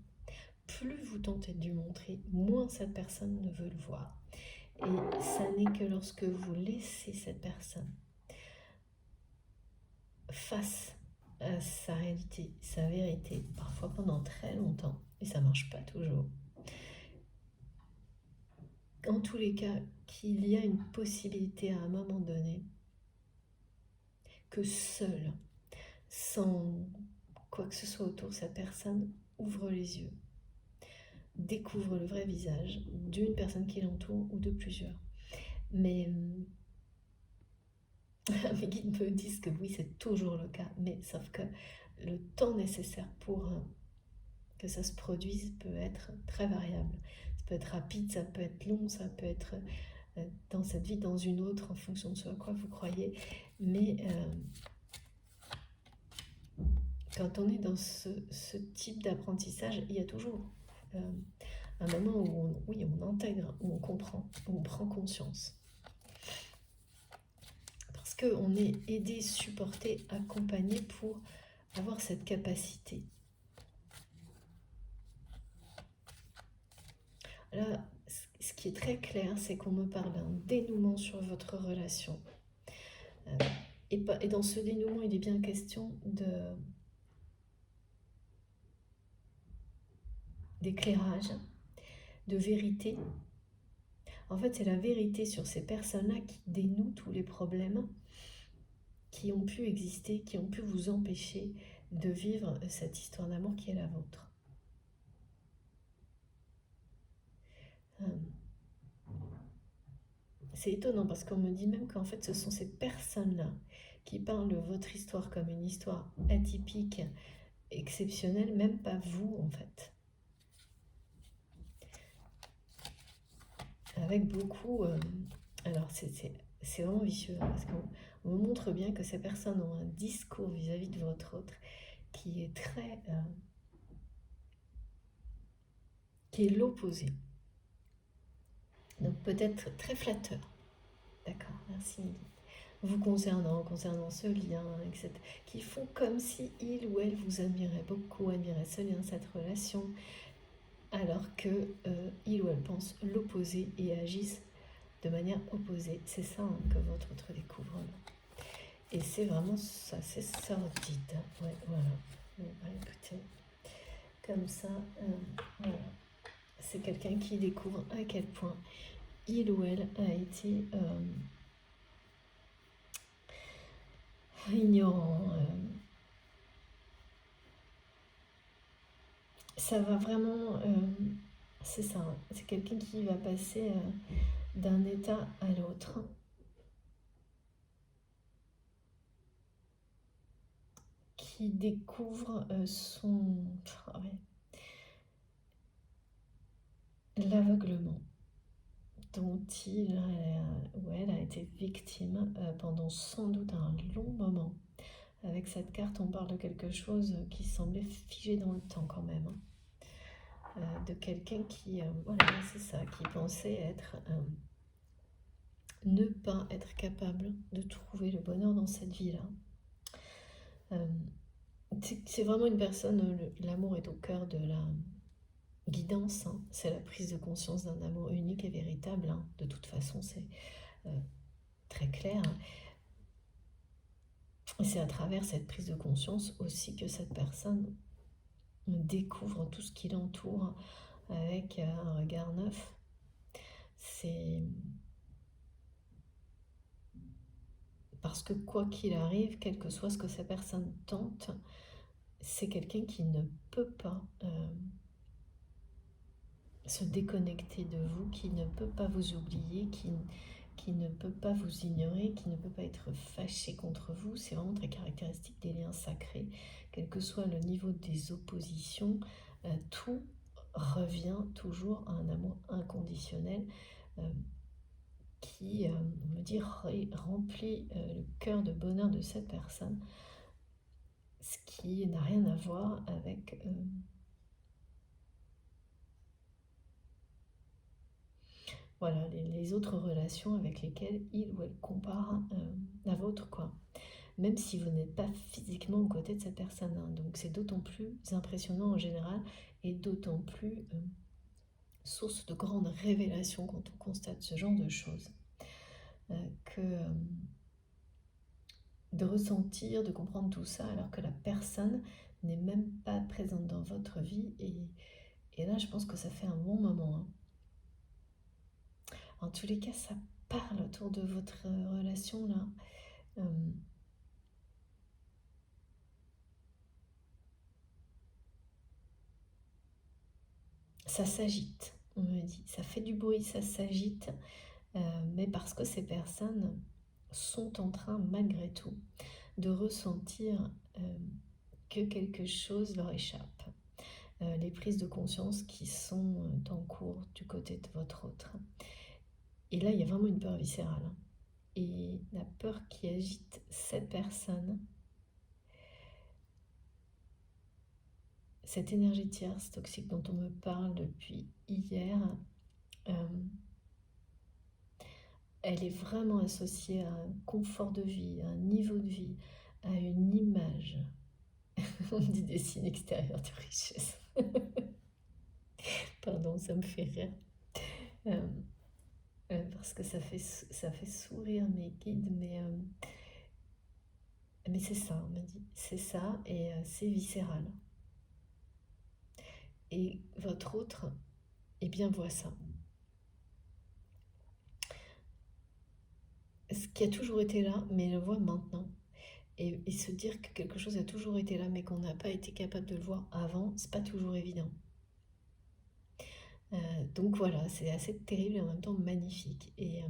plus vous tentez de lui montrer, moins cette personne ne veut le voir. Et ça n'est que lorsque vous laissez cette personne face à sa réalité, sa vérité, parfois pendant très longtemps, et ça marche pas toujours. En tous les cas, qu'il y a une possibilité à un moment donné que seul, sans quoi que ce soit autour de cette personne, ouvre les yeux, découvre le vrai visage d'une personne qui l'entoure ou de plusieurs. Mais mes guides me disent que oui, c'est toujours le cas, mais sauf que le temps nécessaire pour que ça se produise peut être très variable. Ça peut être rapide, ça peut être long, ça peut être dans cette vie, dans une autre, en fonction de ce à quoi vous croyez. Mais quand on est dans ce type d'apprentissage, il y a toujours un moment où on intègre, où on comprend, où on prend conscience. Parce qu'on est aidé, supporté, accompagné pour avoir cette capacité. Là, ce qui est très clair, c'est qu'on me parle d'un dénouement sur votre relation. Et dans ce dénouement, il est bien question d'éclairage, de vérité. En fait, c'est la vérité sur ces personnes-là qui dénoue tous les problèmes qui ont pu exister, qui ont pu vous empêcher de vivre cette histoire d'amour qui est la vôtre. C'est étonnant parce qu'on me dit même qu'en fait ce sont ces personnes-là qui parlent de votre histoire comme une histoire atypique, exceptionnelle, même pas vous en fait. Avec beaucoup... alors c'est vraiment vicieux hein, parce qu'on me montre bien que ces personnes ont un discours vis-à-vis de votre autre qui est très... qui est l'opposé. Donc peut-être très flatteur. D'accord, merci Midi. Vous concernant ce lien, etc. Qui font comme si il ou elle vous admirait beaucoup, admirait ce lien, cette relation, alors que il ou elle pense l'opposé et agissent de manière opposée. C'est ça hein, que votre autre découvre. Et c'est vraiment ça, c'est sordide. Ouais, voilà. Bon, bah, écoutez, comme ça, voilà. C'est quelqu'un qui découvre à quel point il ou elle a été ignorant. Ça va vraiment... c'est ça, hein. C'est quelqu'un qui va passer d'un état à l'autre. Qui découvre ah ouais, l'aveuglement dont il ou elle a été victime pendant sans doute un long moment. Avec cette carte, on parle de quelque chose qui semblait figé dans le temps quand même. De quelqu'un qui, voilà, c'est ça, qui pensait être, ne pas être capable de trouver le bonheur dans cette vie-là. C'est vraiment une personne, l'amour est au cœur de la guidance, hein. C'est la prise de conscience d'un amour unique et véritable, hein. De toute façon, c'est très clair. Et c'est à travers cette prise de conscience aussi que cette personne découvre tout ce qui l'entoure avec un regard neuf. C'est parce que quoi qu'il arrive, quel que soit ce que cette personne tente, c'est quelqu'un qui ne peut pas se déconnecter de vous, qui ne peut pas vous oublier, qui ne peut pas vous ignorer, qui ne peut pas être fâché contre vous. C'est vraiment très caractéristique des liens sacrés. Quel que soit le niveau des oppositions, tout revient toujours à un amour inconditionnel qui, on me dit, remplit le cœur de bonheur de cette personne, ce qui n'a rien à voir avec... voilà, les autres relations avec lesquelles il ou elle compare la vôtre, quoi. Même si vous n'êtes pas physiquement aux côtés de cette personne, hein. Donc c'est d'autant plus impressionnant en général et d'autant plus source de grandes révélations quand on constate ce genre de choses. Que de ressentir, de comprendre tout ça alors que la personne n'est même pas présente dans votre vie. Et là, je pense que ça fait un bon moment, hein. En tous les cas, ça parle autour de votre relation là. Ça s'agite, on me dit. Ça fait du bruit, ça s'agite, mais parce que ces personnes sont en train, malgré tout, de ressentir que quelque chose leur échappe. Les prises de conscience qui sont en cours du côté de votre autre. Et là, il y a vraiment une peur viscérale. Et la peur qui agite cette personne, cette énergie tierce toxique dont on me parle depuis hier, elle est vraiment associée à un confort de vie, à un niveau de vie, à une image. On dit des signes extérieurs de richesse. Pardon, ça me fait rire. Parce que ça fait sourire mes guides, mais c'est ça, on m'a dit. C'est ça et c'est viscéral. Et votre autre, eh bien, voit ça. Ce qui a toujours été là, mais le voit maintenant. Et se dire que quelque chose a toujours été là, mais qu'on n'a pas été capable de le voir avant, c'est pas toujours évident. Donc voilà, c'est assez terrible et en même temps magnifique. Et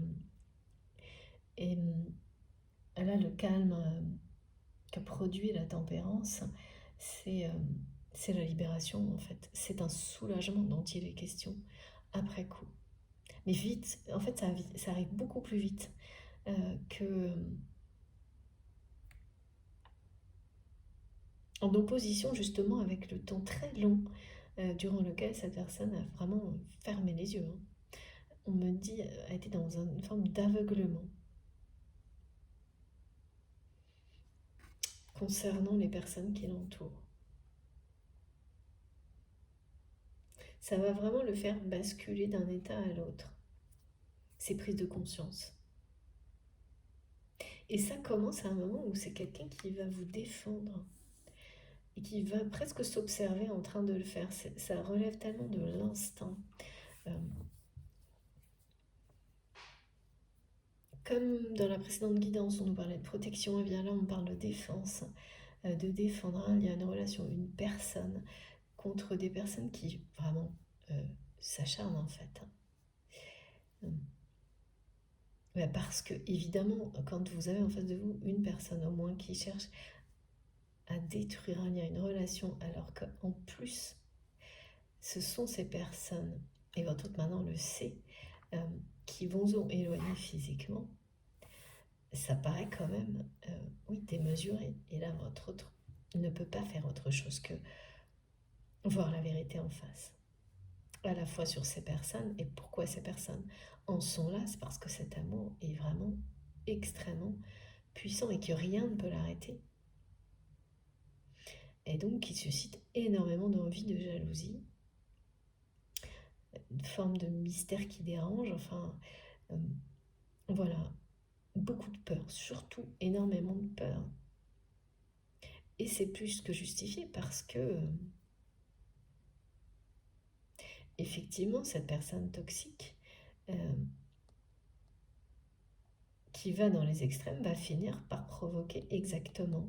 là, le calme que produit la tempérance, c'est euh, c'est la libération en fait. C'est un soulagement dont il est question après coup. Mais vite, en fait, ça arrive beaucoup plus vite que en opposition justement avec le temps très long durant lequel cette personne a vraiment fermé les yeux, hein. On me dit a été dans une forme d'aveuglement concernant les personnes qui l'entourent. Ça va vraiment le faire basculer d'un état à l'autre, ces prises de conscience. Et ça commence à un moment où c'est quelqu'un qui va vous défendre et qui va presque s'observer en train de le faire. Ça relève tellement de l'instinct. Euh, Comme dans la précédente guidance, on nous parlait de protection, et bien là on parle de défense, de défendre. Hein. Il y a une relation, une personne contre des personnes qui vraiment s'acharnent en fait. Parce que évidemment, quand vous avez en face de vous une personne au moins qui cherche à détruire un lien, une relation, alors qu'en plus, ce sont ces personnes, et votre autre maintenant le sait, euh, qui vont vous éloigner physiquement, ça paraît quand même, oui, démesuré. Et là, votre autre ne peut pas faire autre chose que voir la vérité en face. À la fois sur ces personnes, et pourquoi ces personnes en sont là, c'est parce que cet amour est vraiment extrêmement puissant et que rien ne peut l'arrêter. Et donc qui suscite énormément d'envie, de jalousie, une forme de mystère qui dérange, enfin, euh, voilà, beaucoup de peur, surtout énormément de peur. Et c'est plus que justifié parce que, effectivement, cette personne toxique qui va dans les extrêmes va finir par provoquer exactement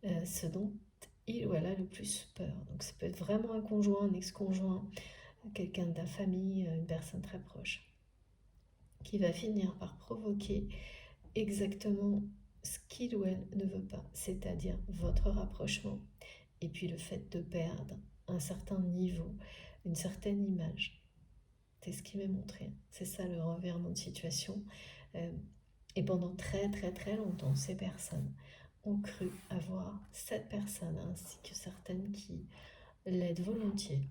ce dont il ou elle a le plus peur. Donc ça peut être vraiment un conjoint, un ex-conjoint, quelqu'un de la famille, une personne très proche, qui va finir par provoquer exactement ce qu'il ou elle ne veut pas, c'est-à-dire votre rapprochement et puis le fait de perdre un certain niveau, une certaine image. C'est ce qui m'est montré. C'est ça le revirement de situation. Euh, et pendant très très très longtemps, ces personnes ont cru avoir cette personne ainsi que certaines qui l'aident volontiers.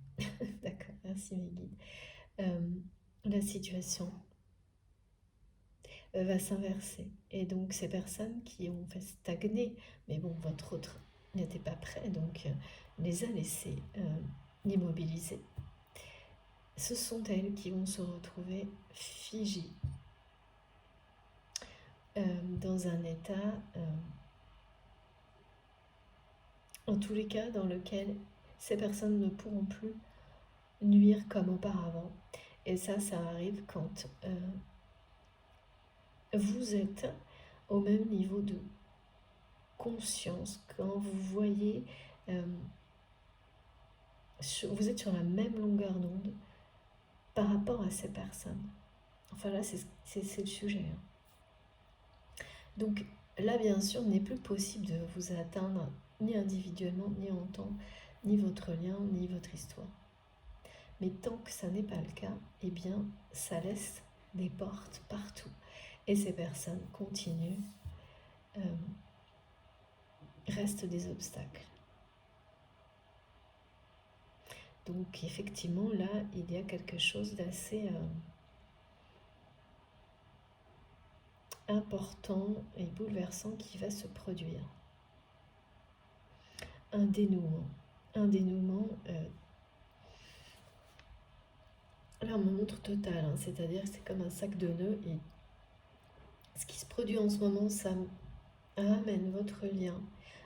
D'accord, merci mes guides. La situation va s'inverser. Et donc ces personnes qui ont fait stagner, mais bon, votre autre n'était pas prêt, donc les a laissées immobilisées. Ce sont elles qui vont se retrouver figées dans un état, en tous les cas, dans lequel ces personnes ne pourront plus nuire comme auparavant. Et ça arrive quand vous êtes au même niveau de conscience, quand vous voyez, vous êtes sur la même longueur d'onde par rapport à ces personnes. Enfin là, c'est le sujet. Hein. Donc là, bien sûr, il n'est plus possible de vous atteindre ni individuellement, ni en temps, ni votre lien, ni votre histoire. Mais tant que ça n'est pas le cas, eh bien, ça laisse des portes partout. Et ces personnes continuent, restent des obstacles. Donc effectivement, là, il y a quelque chose d'assez important et bouleversant qui va se produire. Un dénouement. Un dénouement, là, on me montre total, hein, c'est-à-dire que c'est comme un sac de nœuds. Et ce qui se produit en ce moment, ça ramène votre lien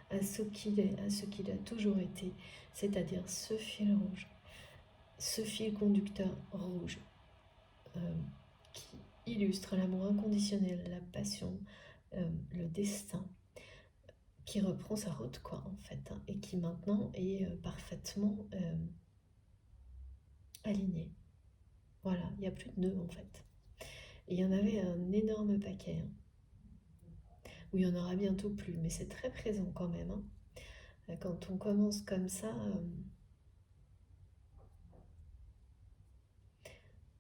à ce qu'il est, à ce qu'il a toujours été, c'est-à-dire ce fil rouge, ce fil conducteur rouge qui illustre l'amour inconditionnel, la passion, le destin, qui reprend sa route, quoi, en fait, hein, et qui maintenant est parfaitement aligné. Voilà, il n'y a plus de nœuds en fait. Et il y en avait un énorme paquet, hein, où il y en aura bientôt plus, mais c'est très présent quand même, hein. Quand on commence comme ça,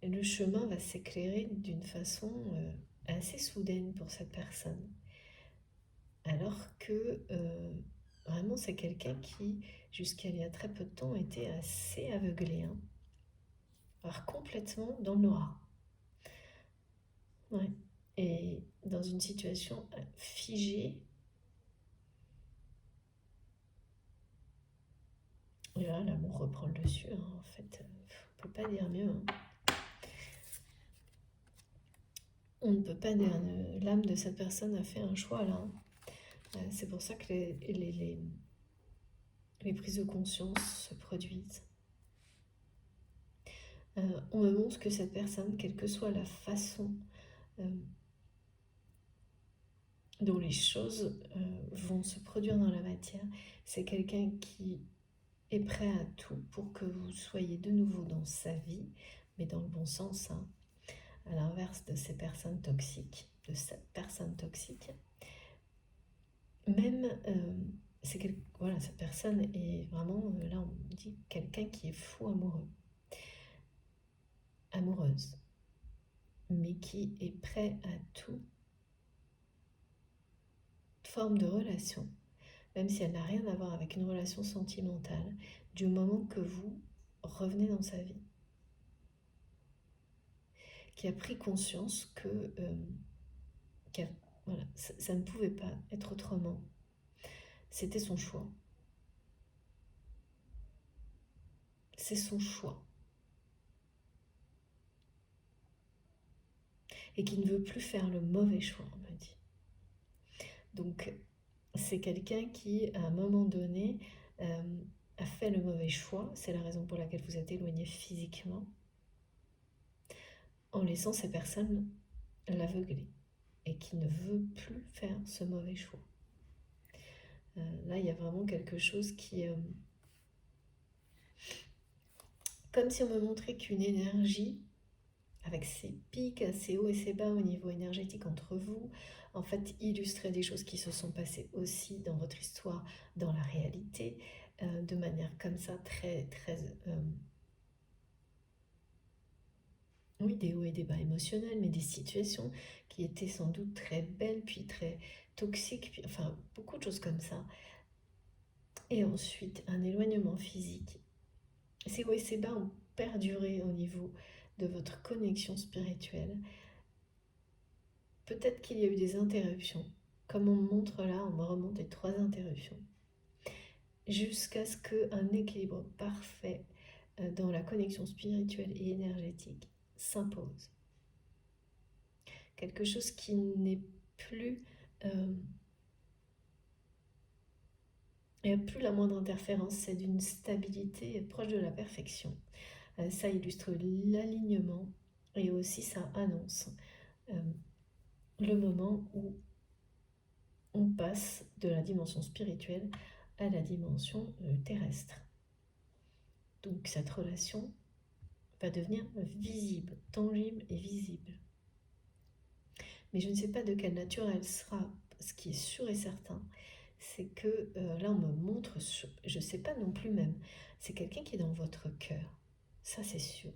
le chemin va s'éclairer d'une façon assez soudaine pour cette personne. Alors que vraiment c'est quelqu'un qui, jusqu'à il y a très peu de temps, était assez aveuglé, hein. Alors complètement dans le noir. Ouais. Et dans une situation figée. Et là, l'amour reprend le dessus, hein, en fait. On peut pas dire mieux, hein. On ne peut pas dire. L'âme de cette personne a fait un choix là, hein. C'est pour ça que les prises de conscience se produisent. On me montre que cette personne, quelle que soit la façon dont les choses vont se produire dans la matière, c'est quelqu'un qui est prêt à tout pour que vous soyez de nouveau dans sa vie, mais dans le bon sens, hein, à l'inverse de ces personnes toxiques, de cette personne toxique. Même, voilà, cette personne est vraiment, là on dit quelqu'un qui est fou amoureux, amoureuse, mais qui est prêt à toute forme de relation, même si elle n'a rien à voir avec une relation sentimentale, du moment que vous revenez dans sa vie. Qui a pris conscience que voilà, ça ne pouvait pas être autrement. C'était son choix. C'est son choix. Et qui ne veut plus faire le mauvais choix, on me dit. Donc, c'est quelqu'un qui, à un moment donné, a fait le mauvais choix. C'est la raison pour laquelle vous êtes éloigné physiquement, en laissant ces personnes l'aveugler. Et qui ne veut plus faire ce mauvais choix. Là, il y a vraiment quelque chose qui... comme si on me montrait qu'une énergie, avec ses pics, ses hauts et ses bas au niveau énergétique entre vous, en fait, illustrait des choses qui se sont passées aussi dans votre histoire, dans la réalité, de manière comme ça, très, très... oui, des hauts et des bas émotionnels, mais des situations qui étaient sans doute très belles, puis très toxiques, puis, enfin, beaucoup de choses comme ça. Et ensuite, un éloignement physique. Ces hauts et ces bas ont perduré au niveau de votre connexion spirituelle. Peut-être qu'il y a eu des interruptions. Comme on me montre là, on me remonte les 3 interruptions. Jusqu'à ce qu'un équilibre parfait dans la connexion spirituelle et énergétique s'impose. Quelque chose qui n'est plus... il n'y a plus la moindre interférence, c'est d'une stabilité proche de la perfection. Ça illustre l'alignement et aussi ça annonce le moment où on passe de la dimension spirituelle à la dimension terrestre. Donc cette relation va devenir visible, tangible et visible. Mais je ne sais pas de quelle nature elle sera. Ce qui est sûr et certain, c'est que là on me montre, je ne sais pas non plus même, c'est quelqu'un qui est dans votre cœur. Ça c'est sûr.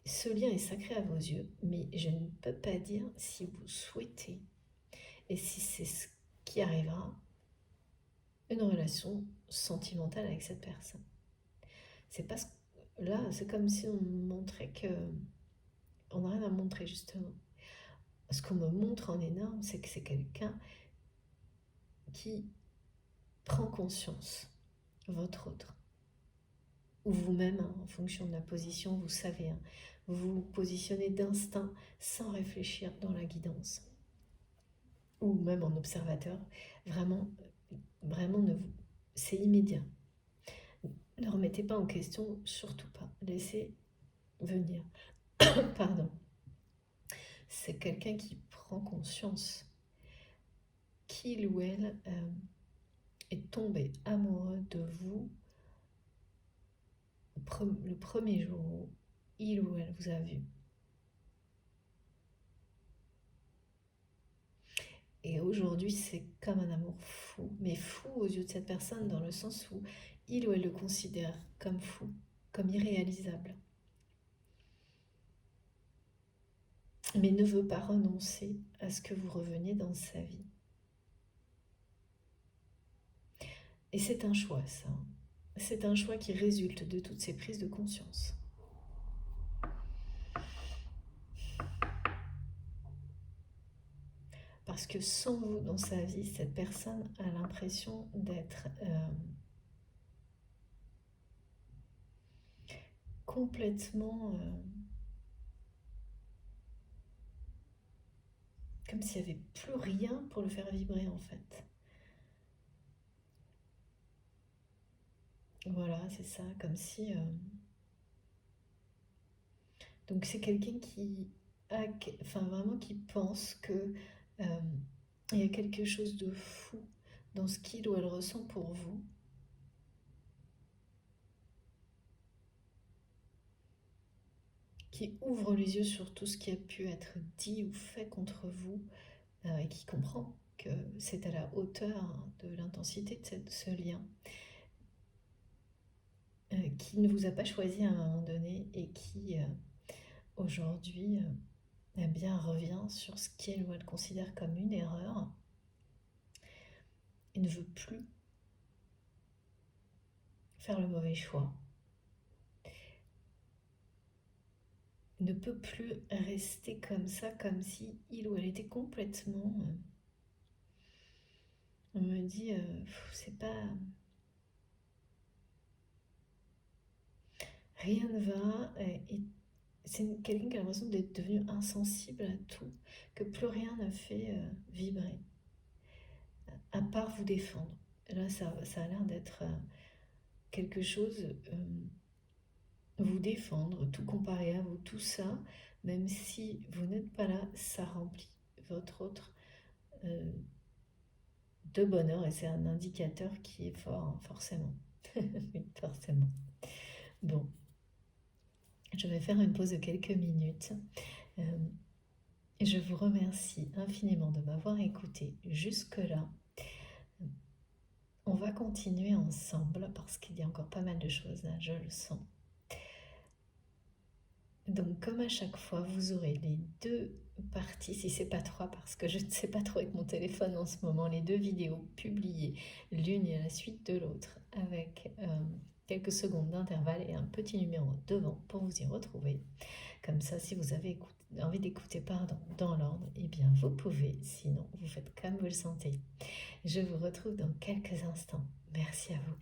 Ce lien est sacré à vos yeux, mais je ne peux pas dire si vous souhaitez et si c'est ce qui arrivera, une relation sentimentale avec cette personne. C'est parce que là, c'est comme si on montrait que on n'a rien à montrer justement. Ce qu'on me montre en énorme, c'est que c'est quelqu'un qui prend conscience, votre autre, ou vous-même, hein, en fonction de la position, vous savez, hein, vous vous positionnez d'instinct sans réfléchir dans la guidance, ou même en observateur, vraiment, vraiment, c'est immédiat. Ne remettez pas en question, surtout pas. Laissez venir. Pardon. C'est quelqu'un qui prend conscience qu'il ou elle est tombé amoureux de vous le premier jour il ou elle vous a vu. Et aujourd'hui, c'est comme un amour fou, mais fou aux yeux de cette personne dans le sens où il ou elle le considère comme fou, comme irréalisable, mais ne veut pas renoncer à ce que vous reveniez dans sa vie. Et c'est un choix, ça. C'est un choix qui résulte de toutes ces prises de conscience. Parce que sans vous dans sa vie, cette personne a l'impression d'être complètement comme s'il n'y avait plus rien pour le faire vibrer en fait. Voilà, c'est ça, comme si... Donc c'est quelqu'un qui a, enfin vraiment qui pense que il y a quelque chose de fou dans ce qu'il ou elle ressent pour vous, qui ouvre les yeux sur tout ce qui a pu être dit ou fait contre vous, et qui comprend que c'est à la hauteur de l'intensité de ce lien, qui ne vous a pas choisi à un moment donné et qui aujourd'hui eh bien, revient sur ce qu'elle ou elle considère comme une erreur et ne veut plus faire le mauvais choix, ne peut plus rester comme ça, comme si il ou elle était complètement... on me dit, c'est pas... Rien ne va, et c'est quelqu'un qui a l'impression d'être devenu insensible à tout, que plus rien ne fait vibrer, à part vous défendre. Là, ça a l'air d'être quelque chose, vous défendre, tout comparer à vous, tout ça, même si vous n'êtes pas là, ça remplit votre autre euh, de bonheur et c'est un indicateur qui est fort, hein, forcément. Oui, forcément. Bon, je vais faire une pause de quelques minutes. Euh, je vous remercie infiniment de m'avoir écouté jusque-là. On va continuer ensemble parce qu'il y a encore pas mal de choses là, je le sens. Donc comme à chaque fois, vous aurez les deux parties, si c'est pas trois, parce que je ne sais pas trop avec mon téléphone en ce moment, les deux vidéos publiées l'une à la suite de l'autre avec quelques secondes d'intervalle et un petit numéro devant pour vous y retrouver. Comme ça, si vous avez envie d'écouter dans l'ordre, eh bien vous pouvez, sinon vous faites comme vous le sentez. Je vous retrouve dans quelques instants. Merci à vous.